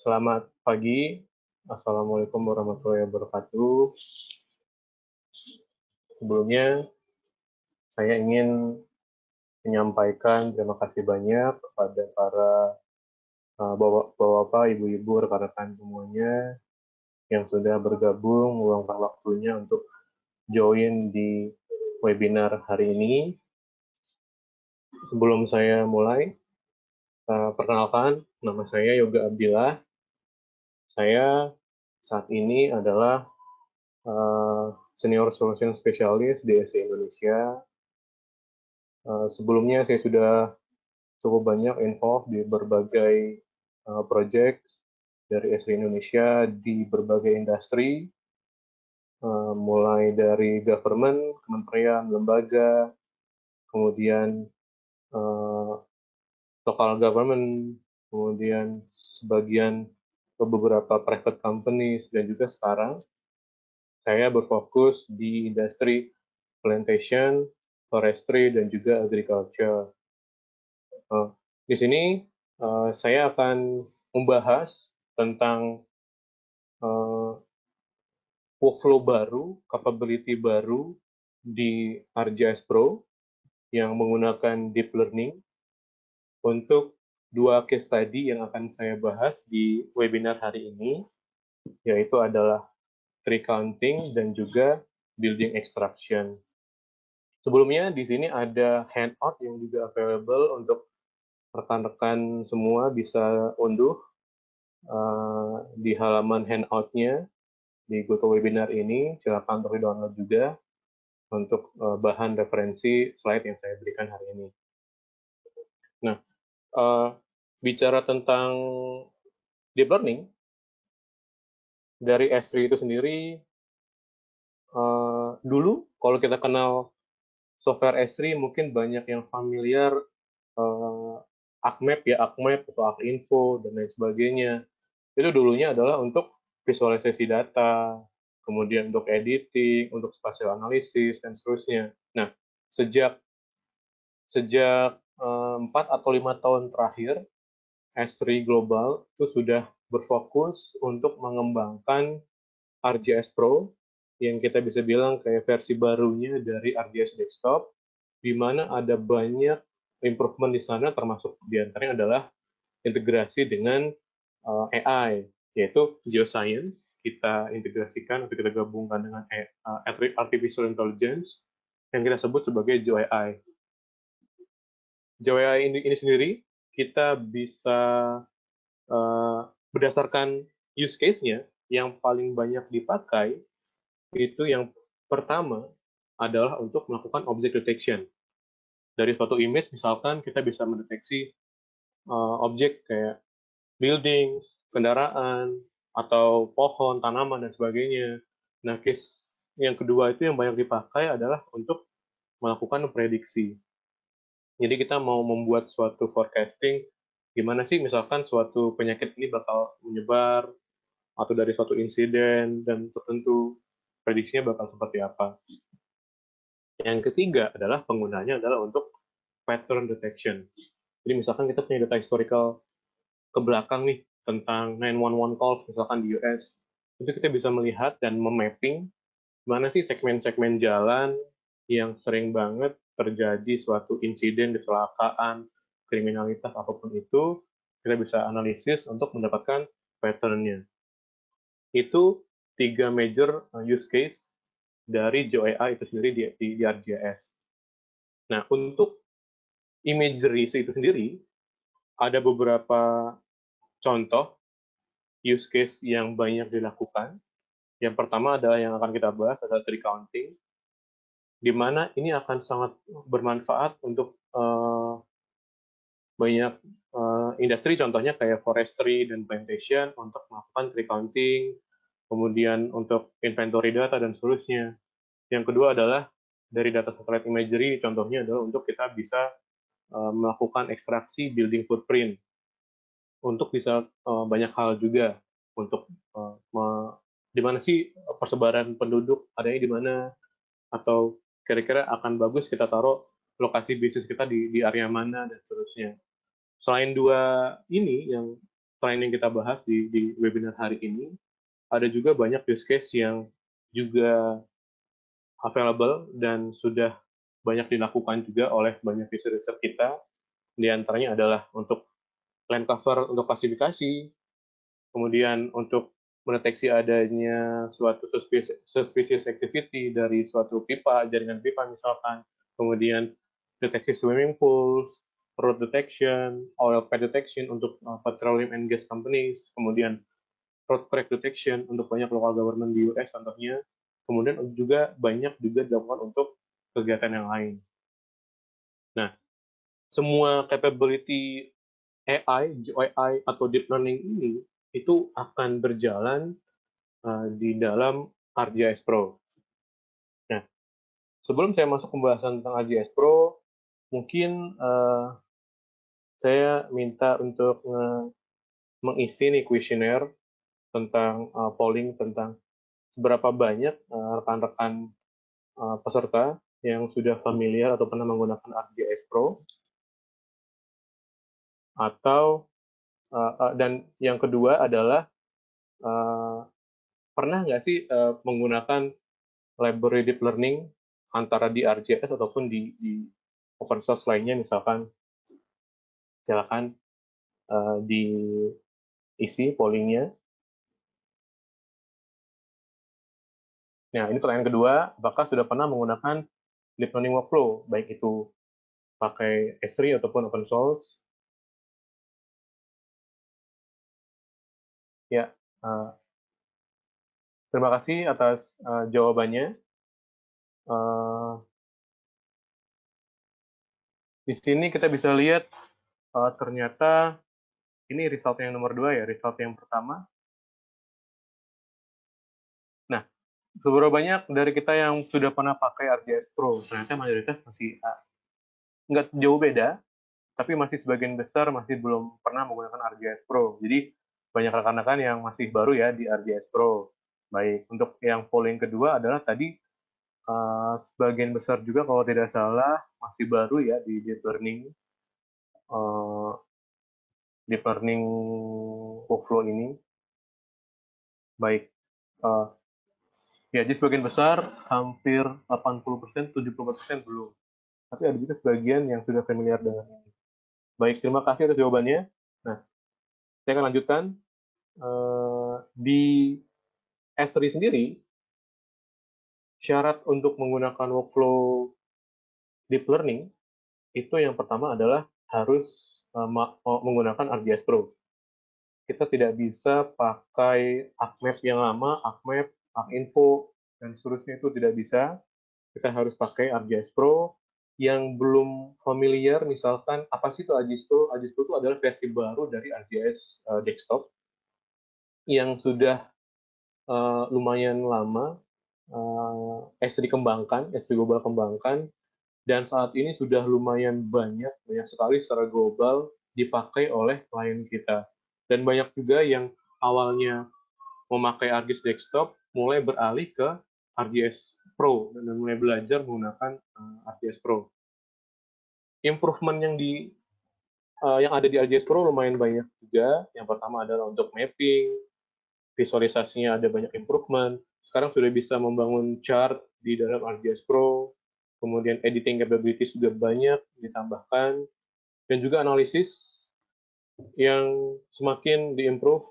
Selamat pagi. Assalamualaikum warahmatullahi wabarakatuh. Sebelumnya, saya ingin menyampaikan terima kasih banyak kepada para bapak-bapak, ibu-ibu, rekan-rekan semuanya yang sudah bergabung meluangkan waktunya untuk join di webinar hari ini. Sebelum saya mulai, perkenalkan, nama saya Yoga Abdillah. Saya saat ini adalah Senior Solution Specialist di SI Indonesia. Sebelumnya saya sudah cukup banyak involved di berbagai project dari SI Indonesia di berbagai industri, mulai dari government, kementerian, lembaga, kemudian local government, kemudian sebagian beberapa private companies, dan juga sekarang saya berfokus di industri plantation, forestry, dan juga agriculture. Di sini saya akan membahas tentang workflow baru, capability baru di ArcGIS Pro yang menggunakan deep learning untuk dua case study yang akan saya bahas di webinar hari ini, yaitu adalah tree counting dan juga building extraction. Sebelumnya di sini ada handout yang juga available untuk rekan-rekan semua bisa unduh di halaman handout-nya di GoToWebinar ini. Silakan untuk di-download juga untuk bahan referensi slide yang saya berikan hari ini. Nah, bicara tentang deep learning, dari S3 itu sendiri, dulu kalau kita kenal software S3 mungkin banyak yang familiar ArcMap ya, ArcMap atau ArcInfo dan lain sebagainya. Itu dulunya adalah untuk visualisasi data, kemudian untuk editing, untuk spatial analysis, dan seterusnya. Nah, sejak 4 atau 5 tahun terakhir, S3 Global itu sudah berfokus untuk mengembangkan ArcGIS Pro, yang kita bisa bilang kayak versi barunya dari ArcGIS Desktop, di mana ada banyak improvement di sana, termasuk diantaranya adalah integrasi dengan AI, yaitu geoscience, kita integrasikan atau kita gabungkan dengan artificial intelligence, yang kita sebut sebagai GeoAI. GeoAI ini sendiri, kita bisa berdasarkan use case-nya, yang paling banyak dipakai, itu yang pertama adalah untuk melakukan object detection. Dari suatu image, misalkan kita bisa mendeteksi objek kayak buildings, kendaraan, atau pohon, tanaman, dan sebagainya. Nah, case yang kedua itu yang banyak dipakai adalah untuk melakukan prediksi. Jadi kita mau membuat suatu forecasting, gimana sih misalkan suatu penyakit ini bakal menyebar, atau dari suatu insiden dan tertentu, prediksinya bakal seperti apa. Yang ketiga adalah penggunanya adalah untuk pattern detection. Jadi misalkan kita punya data historical ke belakang nih tentang 911 calls misalkan di US, itu kita bisa melihat dan memapping mana sih segmen-segmen jalan yang sering banget terjadi suatu insiden, kecelakaan, kriminalitas, apapun itu, kita bisa analisis untuk mendapatkan pattern-nya. Itu 3 major use case dari GeoAI itu sendiri di ArcGIS. Nah, untuk imagery itu sendiri, ada beberapa contoh use case yang banyak dilakukan. Yang pertama adalah yang akan kita bahas adalah tree counting, di mana ini akan sangat bermanfaat untuk banyak industri, contohnya kayak forestry dan plantation untuk melakukan tree counting, kemudian untuk inventory data dan seterusnya. Yang kedua adalah dari data satellite imagery, contohnya adalah untuk kita bisa melakukan ekstraksi building footprint untuk bisa banyak hal juga, untuk di mana sih persebaran penduduk, adanya di mana, atau kira-kira akan bagus kita taruh lokasi bisnis kita di area mana dan seterusnya. Selain dua ini yang selain yang kita bahas di webinar hari ini, ada juga banyak use case yang juga available dan sudah banyak dilakukan juga oleh banyak user-user kita. Di antaranya adalah untuk land cover untuk klasifikasi, kemudian untuk mendeteksi adanya suatu suspicious activity dari suatu pipa, jaringan pipa misalkan, kemudian deteksi swimming pools, road detection, oil spill detection untuk petroleum and gas companies, kemudian road crack detection untuk banyak local government di US contohnya, kemudian juga banyak juga dilakukan untuk kegiatan yang lain. Nah, semua capability AI, GAI, atau deep learning ini itu akan berjalan di dalam ArcGIS Pro. Nah, sebelum saya masuk pembahasan tentang ArcGIS Pro, mungkin saya minta untuk mengisi nih kuesioner tentang polling tentang seberapa banyak rekan-rekan peserta yang sudah familiar atau pernah menggunakan ArcGIS Pro, atau dan yang kedua adalah pernah nggak sih menggunakan library deep learning antara di ArcGIS ataupun di open source lainnya, misalkan silakan diisi pollingnya. Nah, ini pertanyaan kedua, apakah sudah pernah menggunakan deep learning workflow, baik itu pakai S3 ataupun open source? Ya, terima kasih atas jawabannya. Di sini kita bisa lihat ternyata ini result yang nomor 2 ya, result yang pertama. Nah, seberapa banyak dari kita yang sudah pernah pakai ArcGIS Pro? Ternyata mayoritas masih nggak jauh beda, tapi masih sebagian besar masih belum pernah menggunakan ArcGIS Pro. Jadi banyak rekan-rekan yang masih baru ya di ArcGIS Pro. Baik, untuk yang polling kedua adalah tadi sebagian besar juga kalau tidak salah masih baru ya di deep learning workflow ini. Baik, ya jadi sebagian besar hampir 80%, 70% belum. Tapi ada juga sebagian yang sudah familiar dengan ini. Baik, terima kasih atas jawabannya. Nah, saya akan lanjutkan. Di S3 sendiri, syarat untuk menggunakan workflow deep learning itu yang pertama adalah harus menggunakan ArcGIS Pro. Kita tidak bisa pakai ArcMap yang lama, ArcMap, ArcInfo, dan seterusnya itu tidak bisa. Kita harus pakai ArcGIS Pro. Yang belum familiar, misalkan apa sih itu ArcGIS Pro? ArcGIS Pro itu adalah versi baru dari ArcGIS Desktop yang sudah lumayan lama S3 kembangkan, S3 Global kembangkan, dan saat ini sudah lumayan banyak sekali secara global dipakai oleh klien kita. Dan banyak juga yang awalnya memakai ArcGIS Desktop mulai beralih ke ArcGIS Pro dan mulai belajar menggunakan ArcGIS Pro. Improvement yang ada di ArcGIS Pro lumayan banyak juga. Yang pertama adalah untuk mapping, visualisasinya ada banyak improvement. Sekarang sudah bisa membangun chart di dalam ArcGIS Pro, kemudian editing capabilities juga banyak ditambahkan, dan juga analisis yang semakin diimprove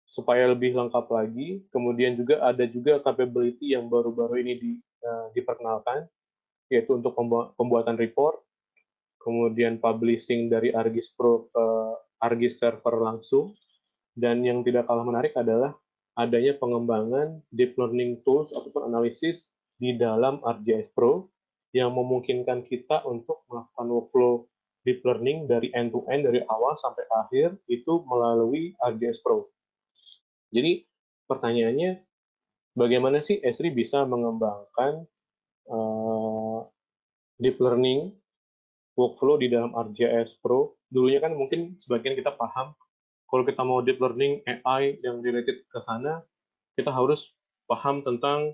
supaya lebih lengkap lagi. Kemudian juga ada juga capability yang baru-baru ini diperkenalkan, yaitu untuk pembuatan report, kemudian publishing dari ArcGIS Pro ke ArcGIS server langsung, dan yang tidak kalah menarik adalah adanya pengembangan deep learning tools ataupun analisis di dalam ArcGIS Pro yang memungkinkan kita untuk melakukan workflow deep learning dari end to end, dari awal sampai akhir, itu melalui ArcGIS Pro. Jadi pertanyaannya, bagaimana sih Esri bisa mengembangkan deep learning workflow di dalam ArcGIS Pro? Dulunya kan mungkin sebagian kita paham, kalau kita mau deep learning AI yang related ke sana, kita harus paham tentang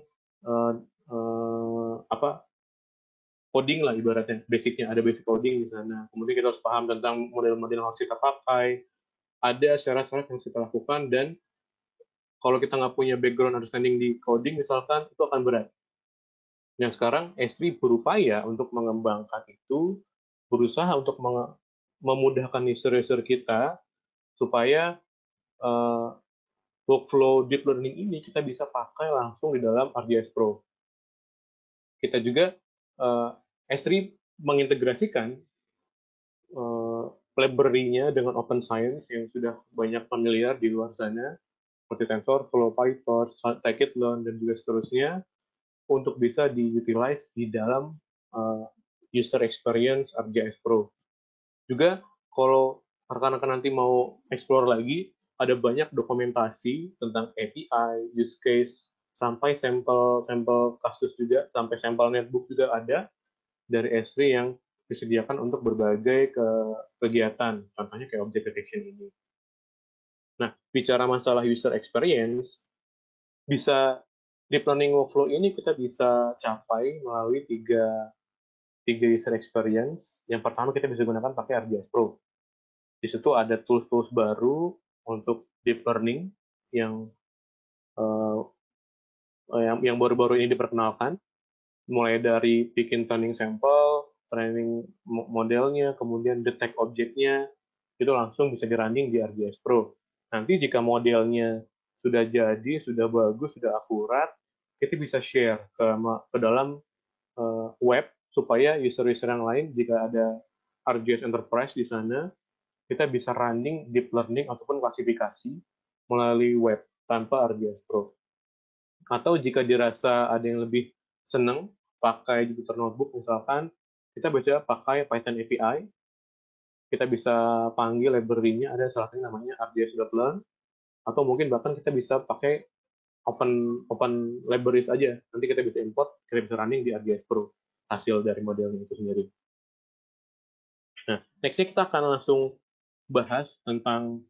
coding lah ibaratnya, basicnya ada basic coding di sana. Kemudian kita harus paham tentang model-model yang harus kita pakai, ada syarat-syarat yang harus kita lakukan, dan kalau kita nggak punya background understanding di coding misalkan, itu akan berat. Dan sekarang S3 berupaya untuk mengembangkan itu, berusaha untuk memudahkan user-user kita supaya uh, workflow deep learning ini kita bisa pakai langsung di dalam ArcGIS Pro. Kita juga S3 mengintegrasikan library-nya dengan Open Science yang sudah banyak familiar di luar sana, seperti TensorFlow, PyTorch, Scikit-learn, dan juga seterusnya, untuk bisa di-utilize di dalam user experience ArcGIS Pro. Juga kalau rekan-rekan nanti mau explore lagi, ada banyak dokumentasi tentang API, use case, sampai sampel kasus juga, sampai sampel netbook juga ada dari S3 yang disediakan untuk berbagai kegiatan, contohnya kayak object detection ini. Nah, bicara masalah user experience, bisa deep learning workflow ini kita bisa capai melalui tiga user experience. Yang pertama kita bisa gunakan pakai ArcGIS Pro. Di situ ada tools-tools baru untuk deep learning yang uh, yang baru-baru ini diperkenalkan, mulai dari bikin training sampel, training modelnya, kemudian detect objeknya, itu langsung bisa di-running di ArcGIS Pro. Nanti jika modelnya sudah jadi, sudah bagus, sudah akurat, kita bisa share ke dalam web, supaya user-user yang lain, jika ada ArcGIS Enterprise di sana, kita bisa running deep learning ataupun klasifikasi melalui web tanpa ArcGIS Pro. Atau jika dirasa ada yang lebih senang pakai Jupyter Notebook misalkan, kita bisa pakai Python API, kita bisa panggil library-nya, ada salah satunya namanya ArcGIS.learn, atau mungkin bahkan kita bisa pakai open libraries aja, nanti kita bisa import, kita bisa running di ArcGIS Pro, hasil dari modelnya itu sendiri. Nah, next-nya kita akan langsung bahas tentang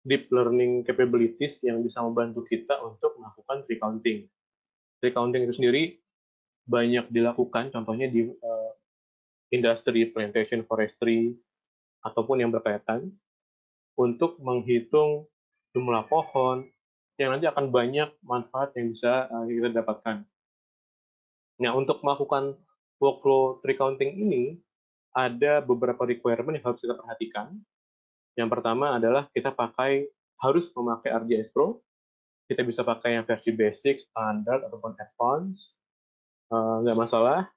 deep learning capabilities yang bisa membantu kita untuk melakukan tree counting. Tree counting itu sendiri banyak dilakukan, contohnya di industri plantation forestry ataupun yang berkaitan, untuk menghitung jumlah pohon yang nanti akan banyak manfaat yang bisa kita dapatkan. Nah, untuk melakukan workflow tree counting ini, ada beberapa requirement yang harus kita perhatikan. Yang pertama adalah kita harus memakai ArcGIS Pro. Kita bisa pakai yang versi basic, standar, ataupun advance. Nggak masalah.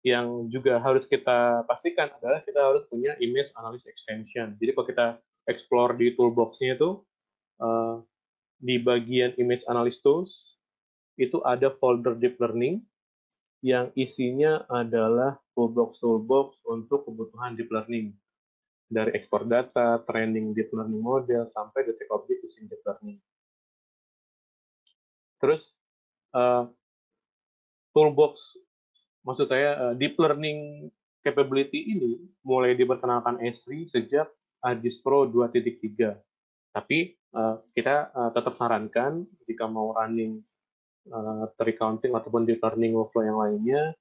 Yang juga harus kita pastikan adalah kita harus punya image analysis extension. Jadi kalau kita explore di toolbox-nya itu, di bagian image analysis tools, itu ada folder deep learning yang isinya adalah toolbox untuk kebutuhan deep learning. Dari export data, training deep learning model, sampai detect object using deep learning. Terus, toolbox, maksud saya deep learning capability ini mulai diperkenalkan S3 sejak ArcGIS Pro 2.3. Tapi kita tetap sarankan jika mau running tree counting ataupun deep learning workflow yang lainnya,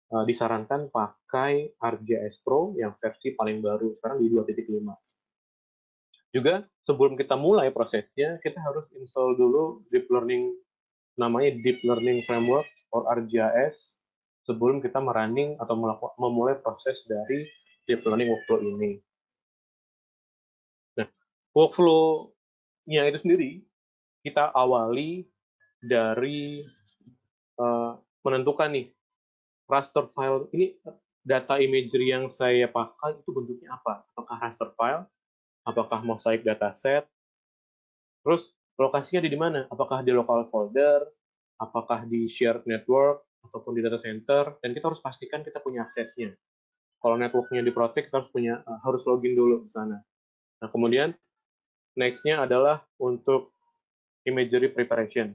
disarankan pakai ArcGIS Pro yang versi paling baru sekarang di 2.5. Juga sebelum kita mulai prosesnya, kita harus install dulu deep learning, namanya Deep Learning Framework or ArcGIS, sebelum kita merunning atau memulai proses dari deep learning workflow ini. Nah, workflow-nya itu sendiri kita awali dari menentukan nih raster file ini, data imagery yang saya pakai itu bentuknya apa? Apakah raster file? Apakah mosaic dataset? Terus lokasinya di mana? Apakah di local folder? Apakah di shared network ataupun di data center? Dan kita harus pastikan kita punya aksesnya. Kalau networknya diprotek, kita harus login dulu ke sana. Nah, kemudian next-nya adalah untuk imagery preparation.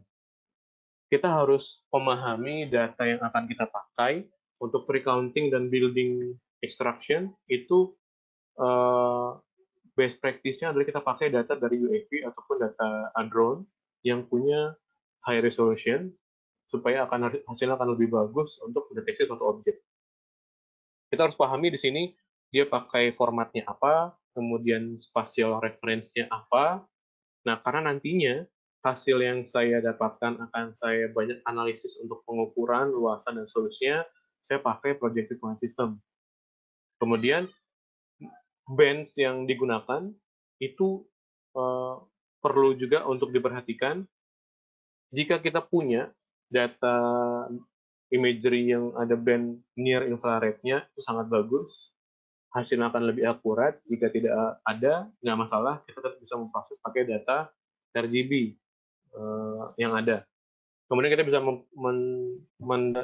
Kita harus memahami data yang akan kita pakai untuk recounting dan building extraction. Itu best practice-nya adalah kita pakai data dari UAV ataupun data drone yang punya high resolution, supaya hasilnya akan lebih bagus untuk mendeteksi suatu objek. Kita harus pahami di sini dia pakai formatnya apa, kemudian spatial reference-nya apa. Nah, karena nantinya hasil yang saya dapatkan akan saya banyak analisis untuk pengukuran, luasan, dan seterusnya, saya pakai projected point system. Kemudian, bands yang digunakan itu perlu juga untuk diperhatikan. Jika kita punya data imagery yang ada band near infrared-nya, itu sangat bagus. Hasilnya akan lebih akurat. Jika tidak ada, nggak masalah, kita tetap bisa memproses pakai data RGB yang ada. Kemudian kita bisa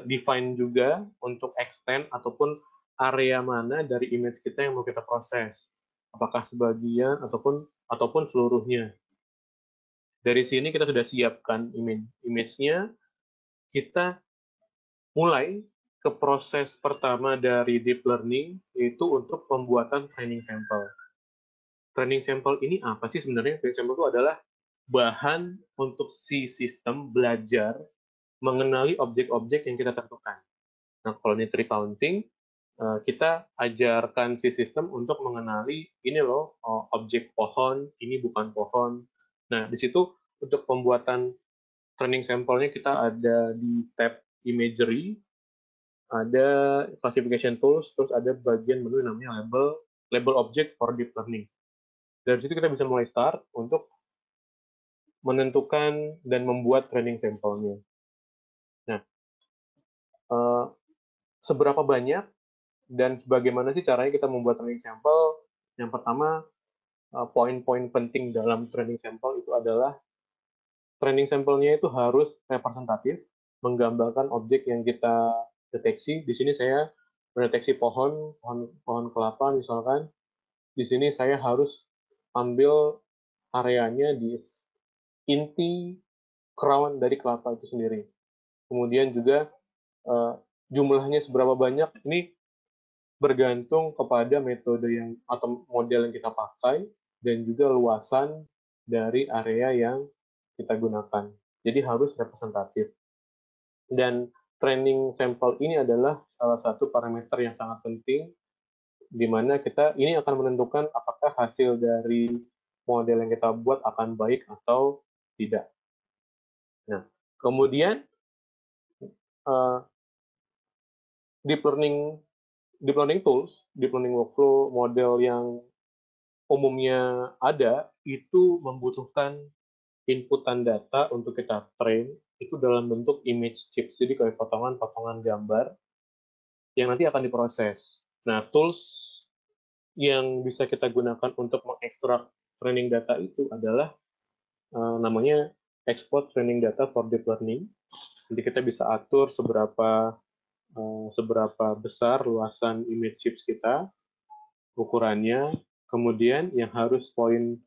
define juga untuk extend ataupun area mana dari image kita yang mau kita proses. Apakah sebagian ataupun seluruhnya. Dari sini kita sudah siapkan image-nya, kita mulai ke proses pertama dari deep learning, yaitu untuk pembuatan training sample. Training sample ini apa sih sebenarnya? Training sample itu adalah bahan untuk si sistem belajar mengenali objek-objek yang kita tentukan. Nah, kalau ini tree counting, kita ajarkan si sistem untuk mengenali ini loh objek pohon, ini bukan pohon. Nah, di situ untuk pembuatan training sampelnya kita ada di tab imagery, ada classification tools, terus ada bagian menu namanya label object for deep learning. Dari situ kita bisa mulai start untuk menentukan dan membuat training sampelnya. Nah, seberapa banyak dan sebagaimana sih caranya kita membuat training sample? Yang pertama, poin-poin penting dalam training sample itu adalah training sampelnya itu harus representatif, menggambarkan objek yang kita deteksi. Di sini saya mendeteksi pohon kelapa misalkan. Di sini saya harus ambil areanya di inti crown dari kelapa itu sendiri. Kemudian juga jumlahnya seberapa banyak ini bergantung kepada metode atau model yang kita pakai dan juga luasan dari area yang kita gunakan. Jadi harus representatif. Dan training sampel ini adalah salah satu parameter yang sangat penting di mana kita ini akan menentukan apakah hasil dari model yang kita buat akan baik atau tidak. Nah, kemudian uh, deep learning tools, deep learning workflow, model yang umumnya ada itu membutuhkan inputan data untuk kita train itu dalam bentuk image chips, jadi kayak potongan-potongan gambar yang nanti akan diproses. Nah, tools yang bisa kita gunakan untuk mengekstrak training data itu adalah namanya export training data for deep learning. Jadi kita bisa atur seberapa besar luasan image chips kita, ukurannya. Kemudian yang poin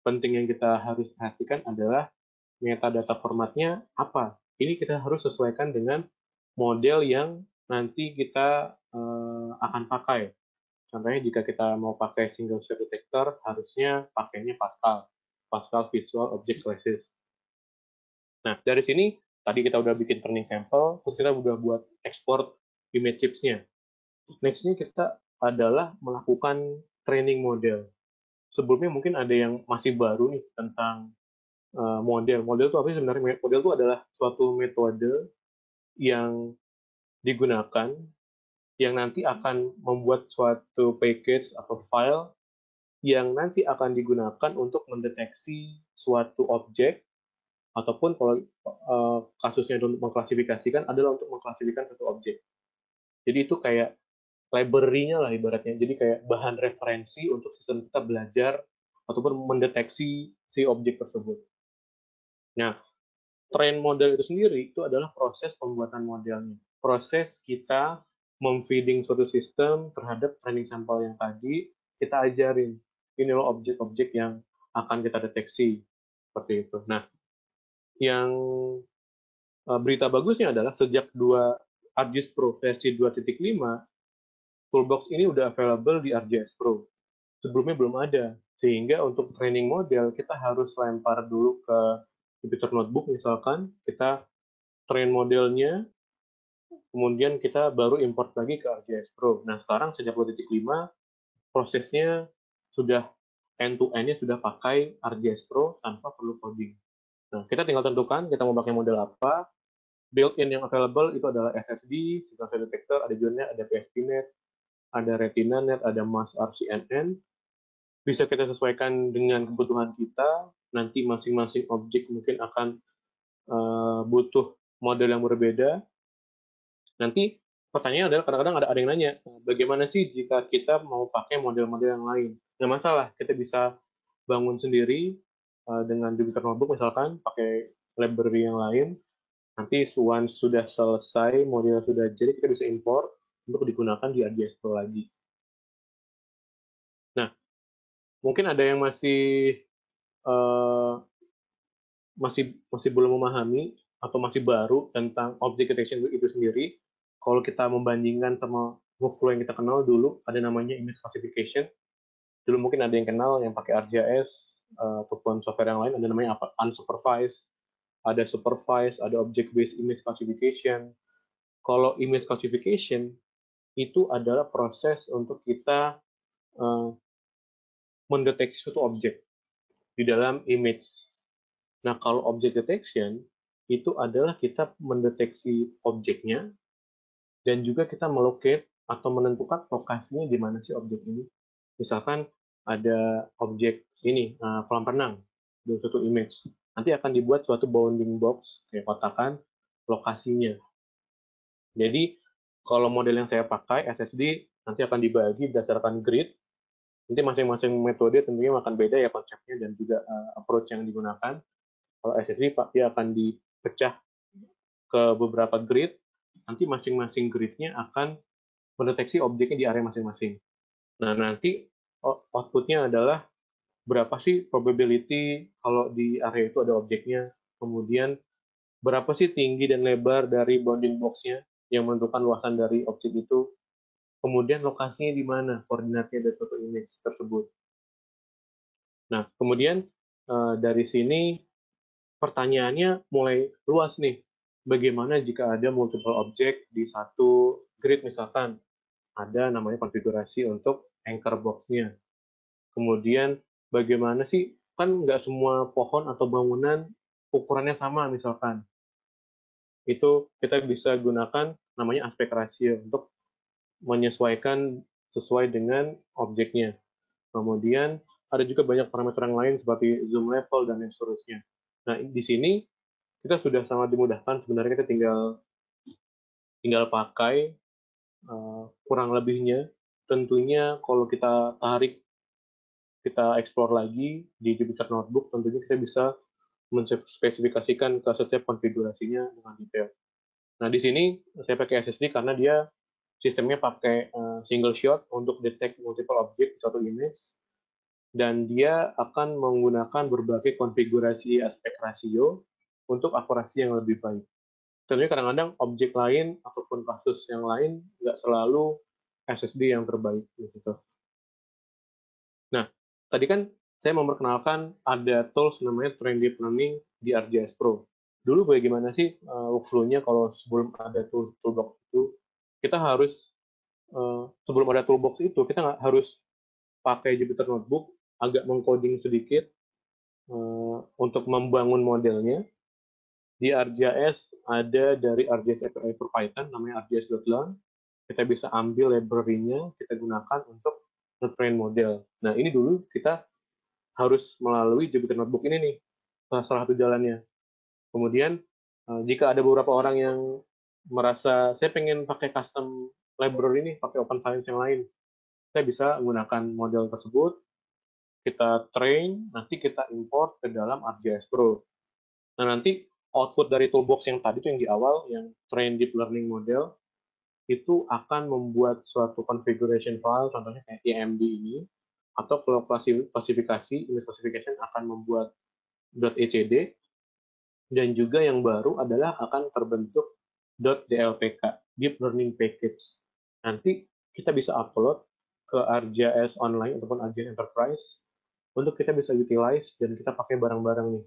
penting yang kita harus perhatikan adalah metadata formatnya apa. Ini kita harus sesuaikan dengan model yang nanti kita akan pakai. Contohnya jika kita mau pakai single cell detector, harusnya pakainya Pascal, Pascal Visual Object Classes. Nah, dari sini tadi kita udah bikin training sample, terus kita udah buat export image chips-nya. Next-nya kita adalah melakukan training model. Sebelumnya mungkin ada yang masih baru nih tentang model. Model itu apa sih sebenarnya? Model itu adalah suatu metode yang digunakan yang nanti akan membuat suatu package atau file yang nanti akan digunakan untuk mendeteksi suatu objek ataupun kalau kasusnya untuk mengklasifikasikan adalah untuk mengklasifikasikan satu objek. Jadi itu kayak library-nya lah ibaratnya. Jadi kayak bahan referensi untuk sistem kita belajar ataupun mendeteksi si objek tersebut. Nah, train model itu sendiri itu adalah proses pembuatan modelnya. Proses kita memfeeding suatu sistem terhadap training sampel yang tadi, kita ajarin. Ini loh objek-objek yang akan kita deteksi. Seperti itu. Nah, yang berita bagusnya adalah sejak ArcGIS Pro versi 2.5, toolbox ini udah available di ArcGIS Pro. Sebelumnya belum ada. Sehingga untuk training model, kita harus lempar dulu ke Jupyter Notebook misalkan, kita train modelnya, kemudian kita baru import lagi ke ArcGIS Pro. Nah, sekarang sejak 2.5, prosesnya sudah end-to-end-nya sudah pakai ArcGIS Pro tanpa perlu coding. Nah, kita tinggal tentukan kita mau pakai model apa. Built-in yang available itu adalah SSD, signal cell detector, ada juga ada PSP-Net, ada RetinaNet, ada MAS-RCNN. Bisa kita sesuaikan dengan kebutuhan kita. Nanti masing-masing objek mungkin akan butuh model yang berbeda. Nanti pertanyaannya adalah kadang-kadang ada yang nanya, bagaimana sih jika kita mau pakai model-model yang lain? Nggak masalah, kita bisa bangun sendiri dengan Jupyter Notebook misalkan, pakai library yang lain. Nanti once sudah selesai, model sudah jadi, kita bisa import untuk digunakan di ArcGIS Pro lagi. Nah, mungkin ada yang uh, masih belum memahami atau masih baru tentang object detection itu sendiri. Kalau kita membandingkan sama workflow yang kita kenal dulu, ada namanya image classification. Dulu mungkin ada yang kenal yang pakai ArcGIS ataupun software yang lain, ada namanya apa? Unsupervised, ada supervised, ada object based image classification. Kalau image classification itu adalah proses untuk kita uh, mendeteksi suatu objek di dalam image. Nah, kalau object detection itu adalah kita mendeteksi objeknya dan juga kita melocate atau menentukan lokasinya di mana sih objek ini. Misalkan ada objek ini kolam renang di suatu image, nanti akan dibuat suatu bounding box kayak kotakan lokasinya. Jadi kalau model yang saya pakai SSD nanti akan dibagi berdasarkan grid. Nanti masing-masing metode tentunya akan beda ya konsepnya dan juga approach yang digunakan. Kalau SSD dia akan dipecah ke beberapa grid, nanti masing-masing gridnya akan mendeteksi objeknya di area masing-masing. Nah, nanti outputnya adalah berapa sih probability kalau di area itu ada objeknya, kemudian berapa sih tinggi dan lebar dari bounding box-nya yang menentukan luasan dari objek itu, kemudian lokasinya di mana, koordinatnya dari suatu image tersebut. Nah, kemudian dari sini pertanyaannya mulai luas nih. Bagaimana jika ada multiple object di satu grid misalkan? Ada namanya konfigurasi untuk anchor box-nya. Kemudian bagaimana sih, kan nggak semua pohon atau bangunan ukurannya sama misalkan. Itu kita bisa gunakan namanya aspek ratio untuk menyesuaikan sesuai dengan objeknya. Kemudian ada juga banyak parameter yang lain seperti zoom level dan lain seterusnya. Nah, di sini kita sudah sangat dimudahkan, sebenarnya kita tinggal pakai kurang lebihnya. Tentunya kalau kita tarik, kita explore lagi di Jupyter Notebook, tentunya kita bisa menspesifikasikan ke setiap konfigurasinya dengan detail. Nah, di sini saya pakai SSD karena dia sistemnya pakai single shot untuk detect multiple object di satu image, dan dia akan menggunakan berbagai konfigurasi aspek rasio untuk akurasi yang lebih baik. Tentunya kadang-kadang objek lain ataupun kasus yang lain nggak selalu SSD yang terbaik gitu. Nah, tadi kan saya memperkenalkan ada tools namanya Train Deep Learning di ArcGIS Pro. Dulu bagaimana sih workflow-nya kalau sebelum ada toolbox itu? Kita harus sebelum ada toolbox itu kita nggak harus pakai Jupyter Notebook, agak mengcoding sedikit untuk membangun modelnya. Di ArcGIS ada dari ArcGIS API for Python namanya arcgis.learn. Kita bisa ambil library-nya, kita gunakan untuk nge-train model. Nah, ini dulu kita harus melalui Jupyter Notebook ini nih, salah satu jalannya. Kemudian, jika ada beberapa orang yang merasa, saya pengen pakai custom library ini, pakai open science yang lain, saya bisa menggunakan model tersebut, kita train, nanti kita import ke dalam ArcGIS Pro. Nah, nanti output dari toolbox yang tadi tuh yang di awal, yang train deep learning model, itu akan membuat suatu configuration file, contohnya kayak IMD ini, atau kalau klasifikasi, image classification akan membuat .ecd, dan juga yang baru adalah akan terbentuk .dlpk, Deep Learning Package. Nanti kita bisa upload ke ArcGIS Online ataupun ArcGIS Enterprise untuk kita bisa utilize dan kita pakai bareng-bareng nih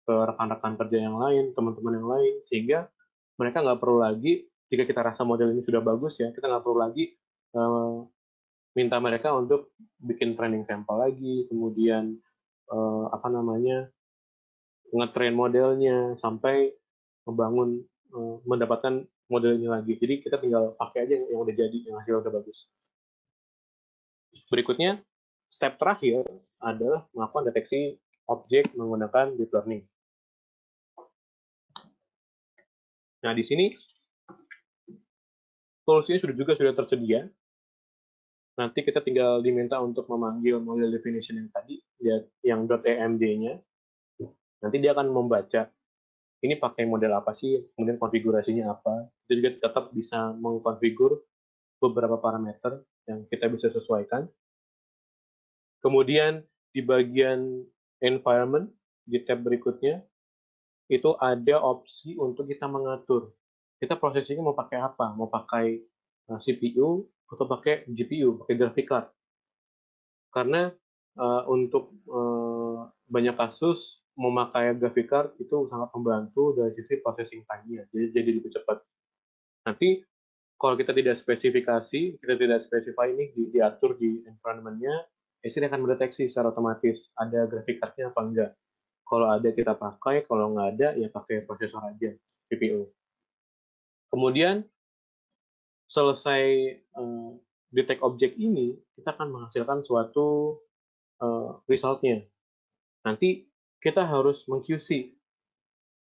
ke rekan-rekan kerja yang lain, teman-teman yang lain, sehingga mereka nggak perlu lagi, jika kita rasa model ini sudah bagus ya, kita nggak perlu lagi uh, minta mereka untuk bikin training sampel lagi, kemudian ngetrain modelnya sampai membangun mendapatkan modelnya lagi. Jadi kita tinggal pakai aja yang udah jadi, yang hasilnya udah bagus. Berikutnya, step terakhir adalah melakukan deteksi objek menggunakan deep learning. Nah, di sini solusinya sudah tersedia. Nanti kita tinggal diminta untuk memanggil model definition yang tadi, yang .emd-nya. Nanti dia akan membaca ini pakai model apa sih, kemudian konfigurasinya apa. Itu juga tetap bisa mengkonfigur beberapa parameter yang kita bisa sesuaikan. Kemudian di bagian environment, di tab berikutnya, itu ada opsi untuk kita mengatur. Kita prosesingnya mau pakai apa? Mau pakai CPU atau pakai GPU, pakai graphic card. Karena untuk banyak kasus memakai graphic card itu sangat membantu dari sisi processing time-nya, jadi lebih cepat. Nanti kalau kita tidak spesifikasi, kita tidak specify ini diatur di environment-nya, SI akan mendeteksi secara otomatis ada graphic card-nya apa enggak. Kalau ada kita pakai, kalau nggak ada ya pakai prosesor aja, CPU. Kemudian selesai detect objek ini, kita akan menghasilkan suatu result-nya. Nanti kita harus meng-QC.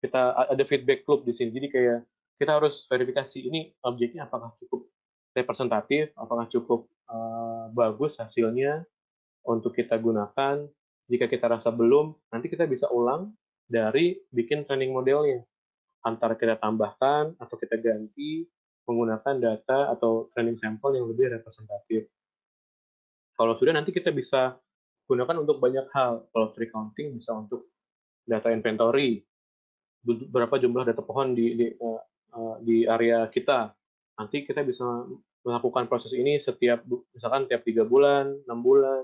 Kita ada feedback loop di sini. Jadi kayak kita harus verifikasi ini objeknya apakah cukup representatif, apakah cukup bagus hasilnya untuk kita gunakan. Jika kita rasa belum, nanti kita bisa ulang dari bikin training modelnya. Antara kita tambahkan atau kita ganti menggunakan data atau training sampel yang lebih representatif. Kalau sudah, nanti kita bisa gunakan untuk banyak hal. Kalau tree counting bisa untuk data inventory, berapa jumlah data pohon di area kita. Nanti kita bisa melakukan proses ini setiap, misalkan tiap 3 bulan, 6 bulan,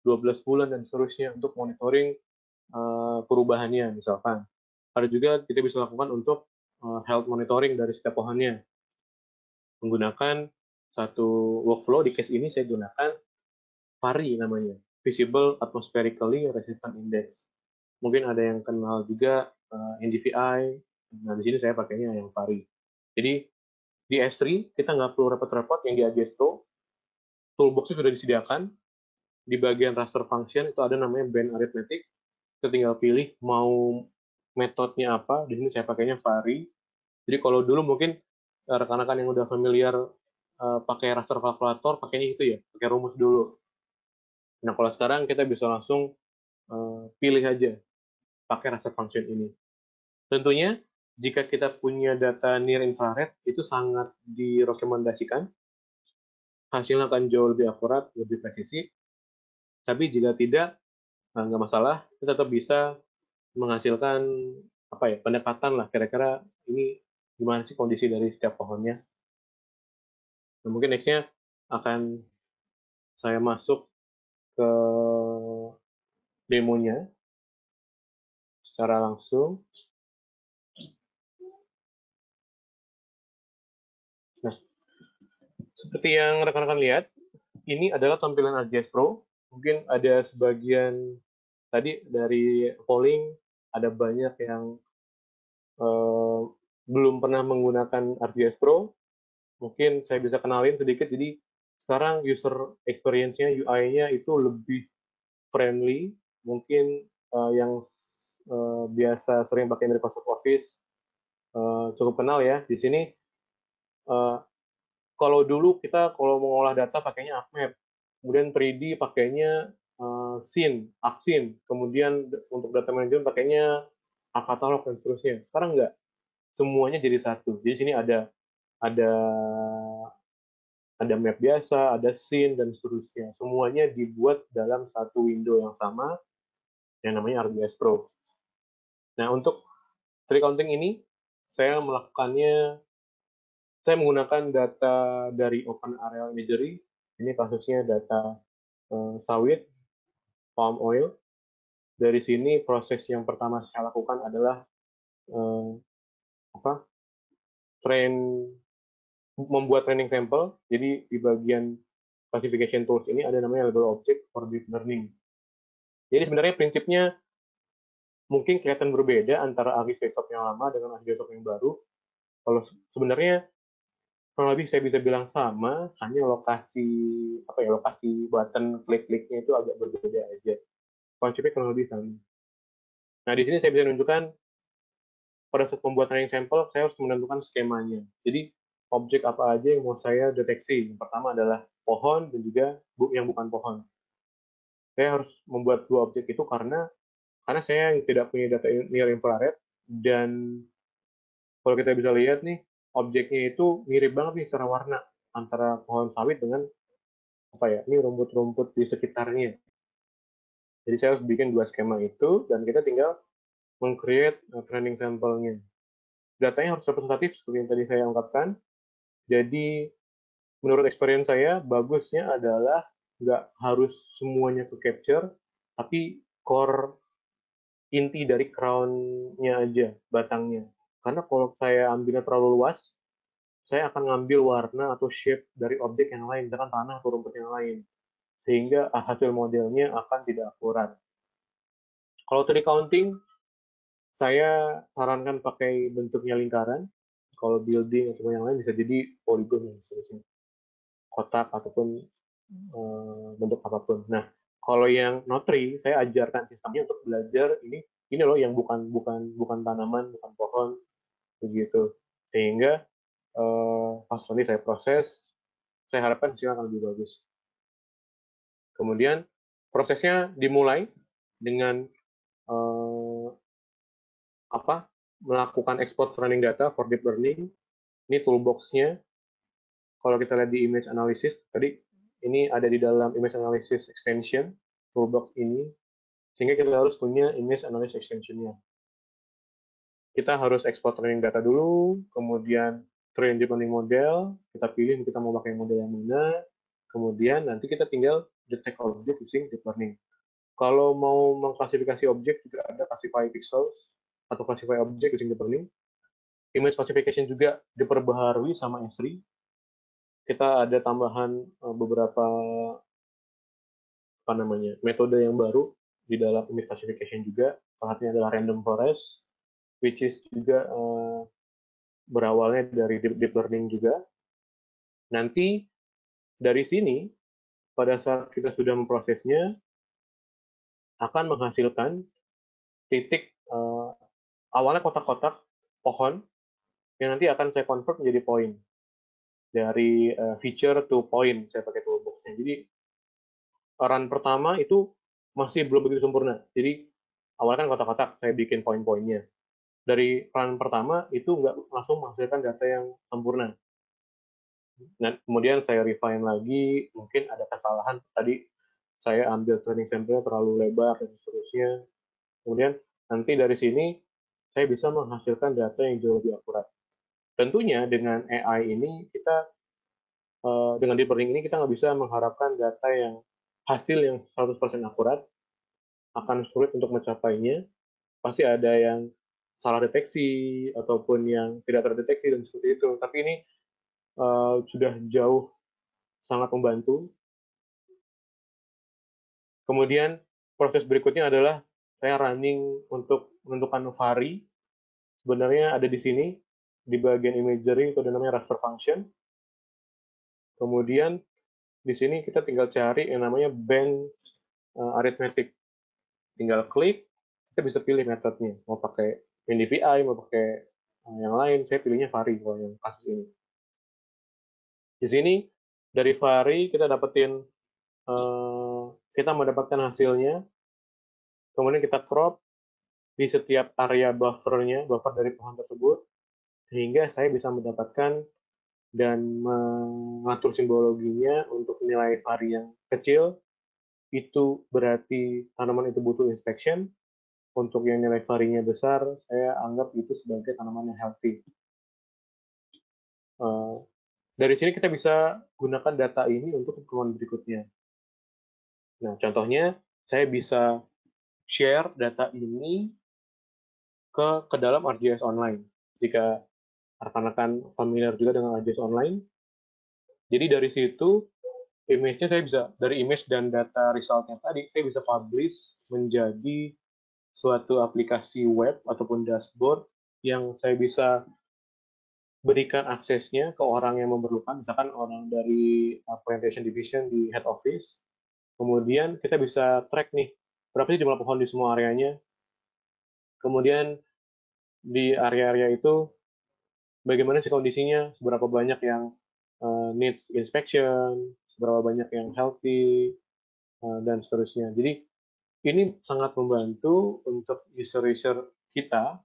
12 bulan, dan seterusnya untuk monitoring perubahannya misalkan. Ada juga kita bisa lakukan untuk health monitoring dari setiap pohonnya. Menggunakan satu workflow, di case ini saya gunakan VARI namanya, Visible Atmospherically Resistant Index. Mungkin ada yang kenal juga NDVI, nah di sini saya pakainya yang VARI. Jadi di S3 kita nggak perlu repot-repot, yang di Agesto, toolbox-nya sudah disediakan. Di bagian raster function itu ada namanya band arithmetic, kita tinggal pilih mau metodenya apa. Di sini saya pakainya VARI. Jadi kalau dulu mungkin rekan-rekan yang udah familiar pakai raster kalkulator, pakainya itu ya, pakai rumus dulu. Nah kalau sekarang kita bisa langsung pilih aja pakai raster function ini. Tentunya jika kita punya data near infrared itu sangat direkomendasikan, hasilnya akan jauh lebih akurat, lebih presisi. Tapi jika tidak, nggak masalah, kita tetap bisa menghasilkan apa ya, pendekatan lah kira-kira ini gimana sih kondisi dari setiap pohonnya. Nah, mungkin next-nya akan saya masuk ke demonya secara langsung. Nah, seperti yang rekan-rekan lihat, ini adalah tampilan ArcGIS Pro. Mungkin ada sebagian tadi dari polling, ada banyak yang belum pernah menggunakan ArcGIS Pro. Mungkin saya bisa kenalin sedikit. Jadi sekarang user experience-nya, UI-nya itu lebih friendly. Mungkin yang biasa sering pakai Microsoft Office cukup kenal ya. Di sini kalau dulu kita kalau mengolah data pakainya ArcMap, kemudian 3D pakainya Scene, ArcScene, kemudian untuk data management pakainya ArcCatalog dan seterusnya. Sekarang enggak, semuanya jadi satu. Jadi sini ada ada map biasa, ada scene dan seterusnya. Semuanya dibuat dalam satu window yang sama yang namanya ArcGIS Pro. Nah, untuk tree counting ini saya menggunakan data dari Open Aerial Imagery. Ini kasusnya data sawit, palm oil. Dari sini proses yang pertama saya lakukan adalah membuat training sampel. Jadi di bagian classification tools ini ada namanya label object for deep learning. Jadi sebenarnya prinsipnya mungkin kelihatan berbeda antara ArcGIS Desktop yang lama dengan ArcGIS Desktop yang baru. Kalau sebenarnya kurang lebih saya bisa bilang sama, hanya lokasi button klik-kliknya itu agak berbeda aja. Konsepnya kurang lebih sama. Nah, di sini saya bisa menunjukkan pada saat pembuat training sampel, saya harus menentukan skemanya. Jadi, objek apa aja yang mau saya deteksi. Yang pertama adalah pohon dan juga yang bukan pohon. Saya harus membuat dua objek itu karena saya tidak punya data near infrared, dan kalau kita bisa lihat nih, objeknya itu mirip banget nih secara warna antara pohon sawit dengan ini rumput-rumput di sekitarnya. Jadi saya harus bikin dua skema itu, dan kita tinggal meng-create training sampelnya. Datanya harus representatif seperti yang tadi saya ungkapkan. Jadi menurut experience saya, bagusnya adalah nggak harus semuanya ke capture, tapi core inti dari crown-nya aja, batangnya. Karena kalau saya ambilnya terlalu luas, saya akan ngambil warna atau shape dari objek yang lain, misalkan tanah atau rumput yang lain. Sehingga hasil modelnya akan tidak akurat. Kalau 3D counting, saya sarankan pakai bentuknya lingkaran. Kalau building atau yang lain bisa jadi polygon dan seterusnya. Kotak ataupun bentuk apapun. Nah, kalau yang Notary, saya ajarkan sistemnya untuk belajar ini loh yang bukan tanaman, bukan pohon, begitu. Sehingga pas nanti saya proses, saya harapkan hasilnya akan lebih bagus. Kemudian prosesnya dimulai dengan melakukan export training data for deep learning. Ini toolbox-nya. Kalau kita lihat di image analysis, tadi ini ada di dalam image analysis extension, toolbox ini, sehingga kita harus punya image analysis extension-nya. Kita harus export training data dulu, kemudian train deep learning model, kita pilih kita mau pakai model yang mana, kemudian nanti kita tinggal detect object using deep learning. Kalau mau mengklasifikasi objek, juga ada classify pixels atau classify object using deep learning. Image classification juga diperbaharui sama Esri. Kita ada tambahan beberapa metode yang baru di dalam image classification juga. Salah satunya adalah random forest, which is juga berawalnya dari deep learning juga. Nanti dari sini, pada saat kita sudah memprosesnya, akan menghasilkan titik awalnya kotak-kotak pohon yang nanti akan saya convert menjadi poin. Dari feature to point, saya pakai toolbox-nya. Jadi, run pertama itu masih belum begitu sempurna. Jadi, awalnya kan kotak-kotak, saya bikin poin-poinnya. Dari run pertama, itu nggak langsung menghasilkan data yang sempurna. Dan kemudian saya refine lagi, mungkin ada kesalahan. Tadi saya ambil training sample terlalu lebar, dan seterusnya. Kemudian, nanti dari sini, saya bisa menghasilkan data yang jauh lebih akurat. Tentunya dengan AI ini, dengan deep learning ini kita nggak bisa mengharapkan data yang hasil yang 100% akurat, akan sulit untuk mencapainya. Pasti ada yang salah deteksi ataupun yang tidak terdeteksi dan seperti itu. Tapi ini sudah jauh sangat membantu. Kemudian proses berikutnya adalah saya running untuk menentukan vari. Sebenarnya ada di sini di bagian imagery, itu namanya raster function. Kemudian di sini kita tinggal cari yang namanya band arithmetic. Tinggal klik, kita bisa pilih metodenya. Mau pakai NDVI, mau pakai yang lain. Saya pilihnya vari kalau yang kasus ini. Di sini, dari vari kita kita mendapatkan hasilnya. Kemudian kita crop di setiap area buffer dari pohon tersebut, sehingga saya bisa mendapatkan dan mengatur simbologinya untuk nilai vari yang kecil. Itu berarti tanaman itu butuh inspection. Untuk yang nilai varinya besar, saya anggap itu sebagai tanaman yang healthy. Dari sini kita bisa gunakan data ini untuk keperluan berikutnya. Nah, contohnya, saya bisa share data ini ke dalam ArcGIS Online. Jika rekan-rekan familiar juga dengan ArcGIS Online, jadi dari situ Image-nya saya bisa, dari image dan data resultnya tadi, saya bisa publish menjadi suatu aplikasi web ataupun dashboard yang saya bisa berikan aksesnya ke orang yang memerlukan, misalkan orang dari presentation division di head office. Kemudian kita bisa track nih, berapa sih jumlah pohon di semua areanya. Kemudian di area-area itu bagaimana sih kondisinya, seberapa banyak yang needs inspection, seberapa banyak yang healthy, dan seterusnya. Jadi ini sangat membantu untuk user-user kita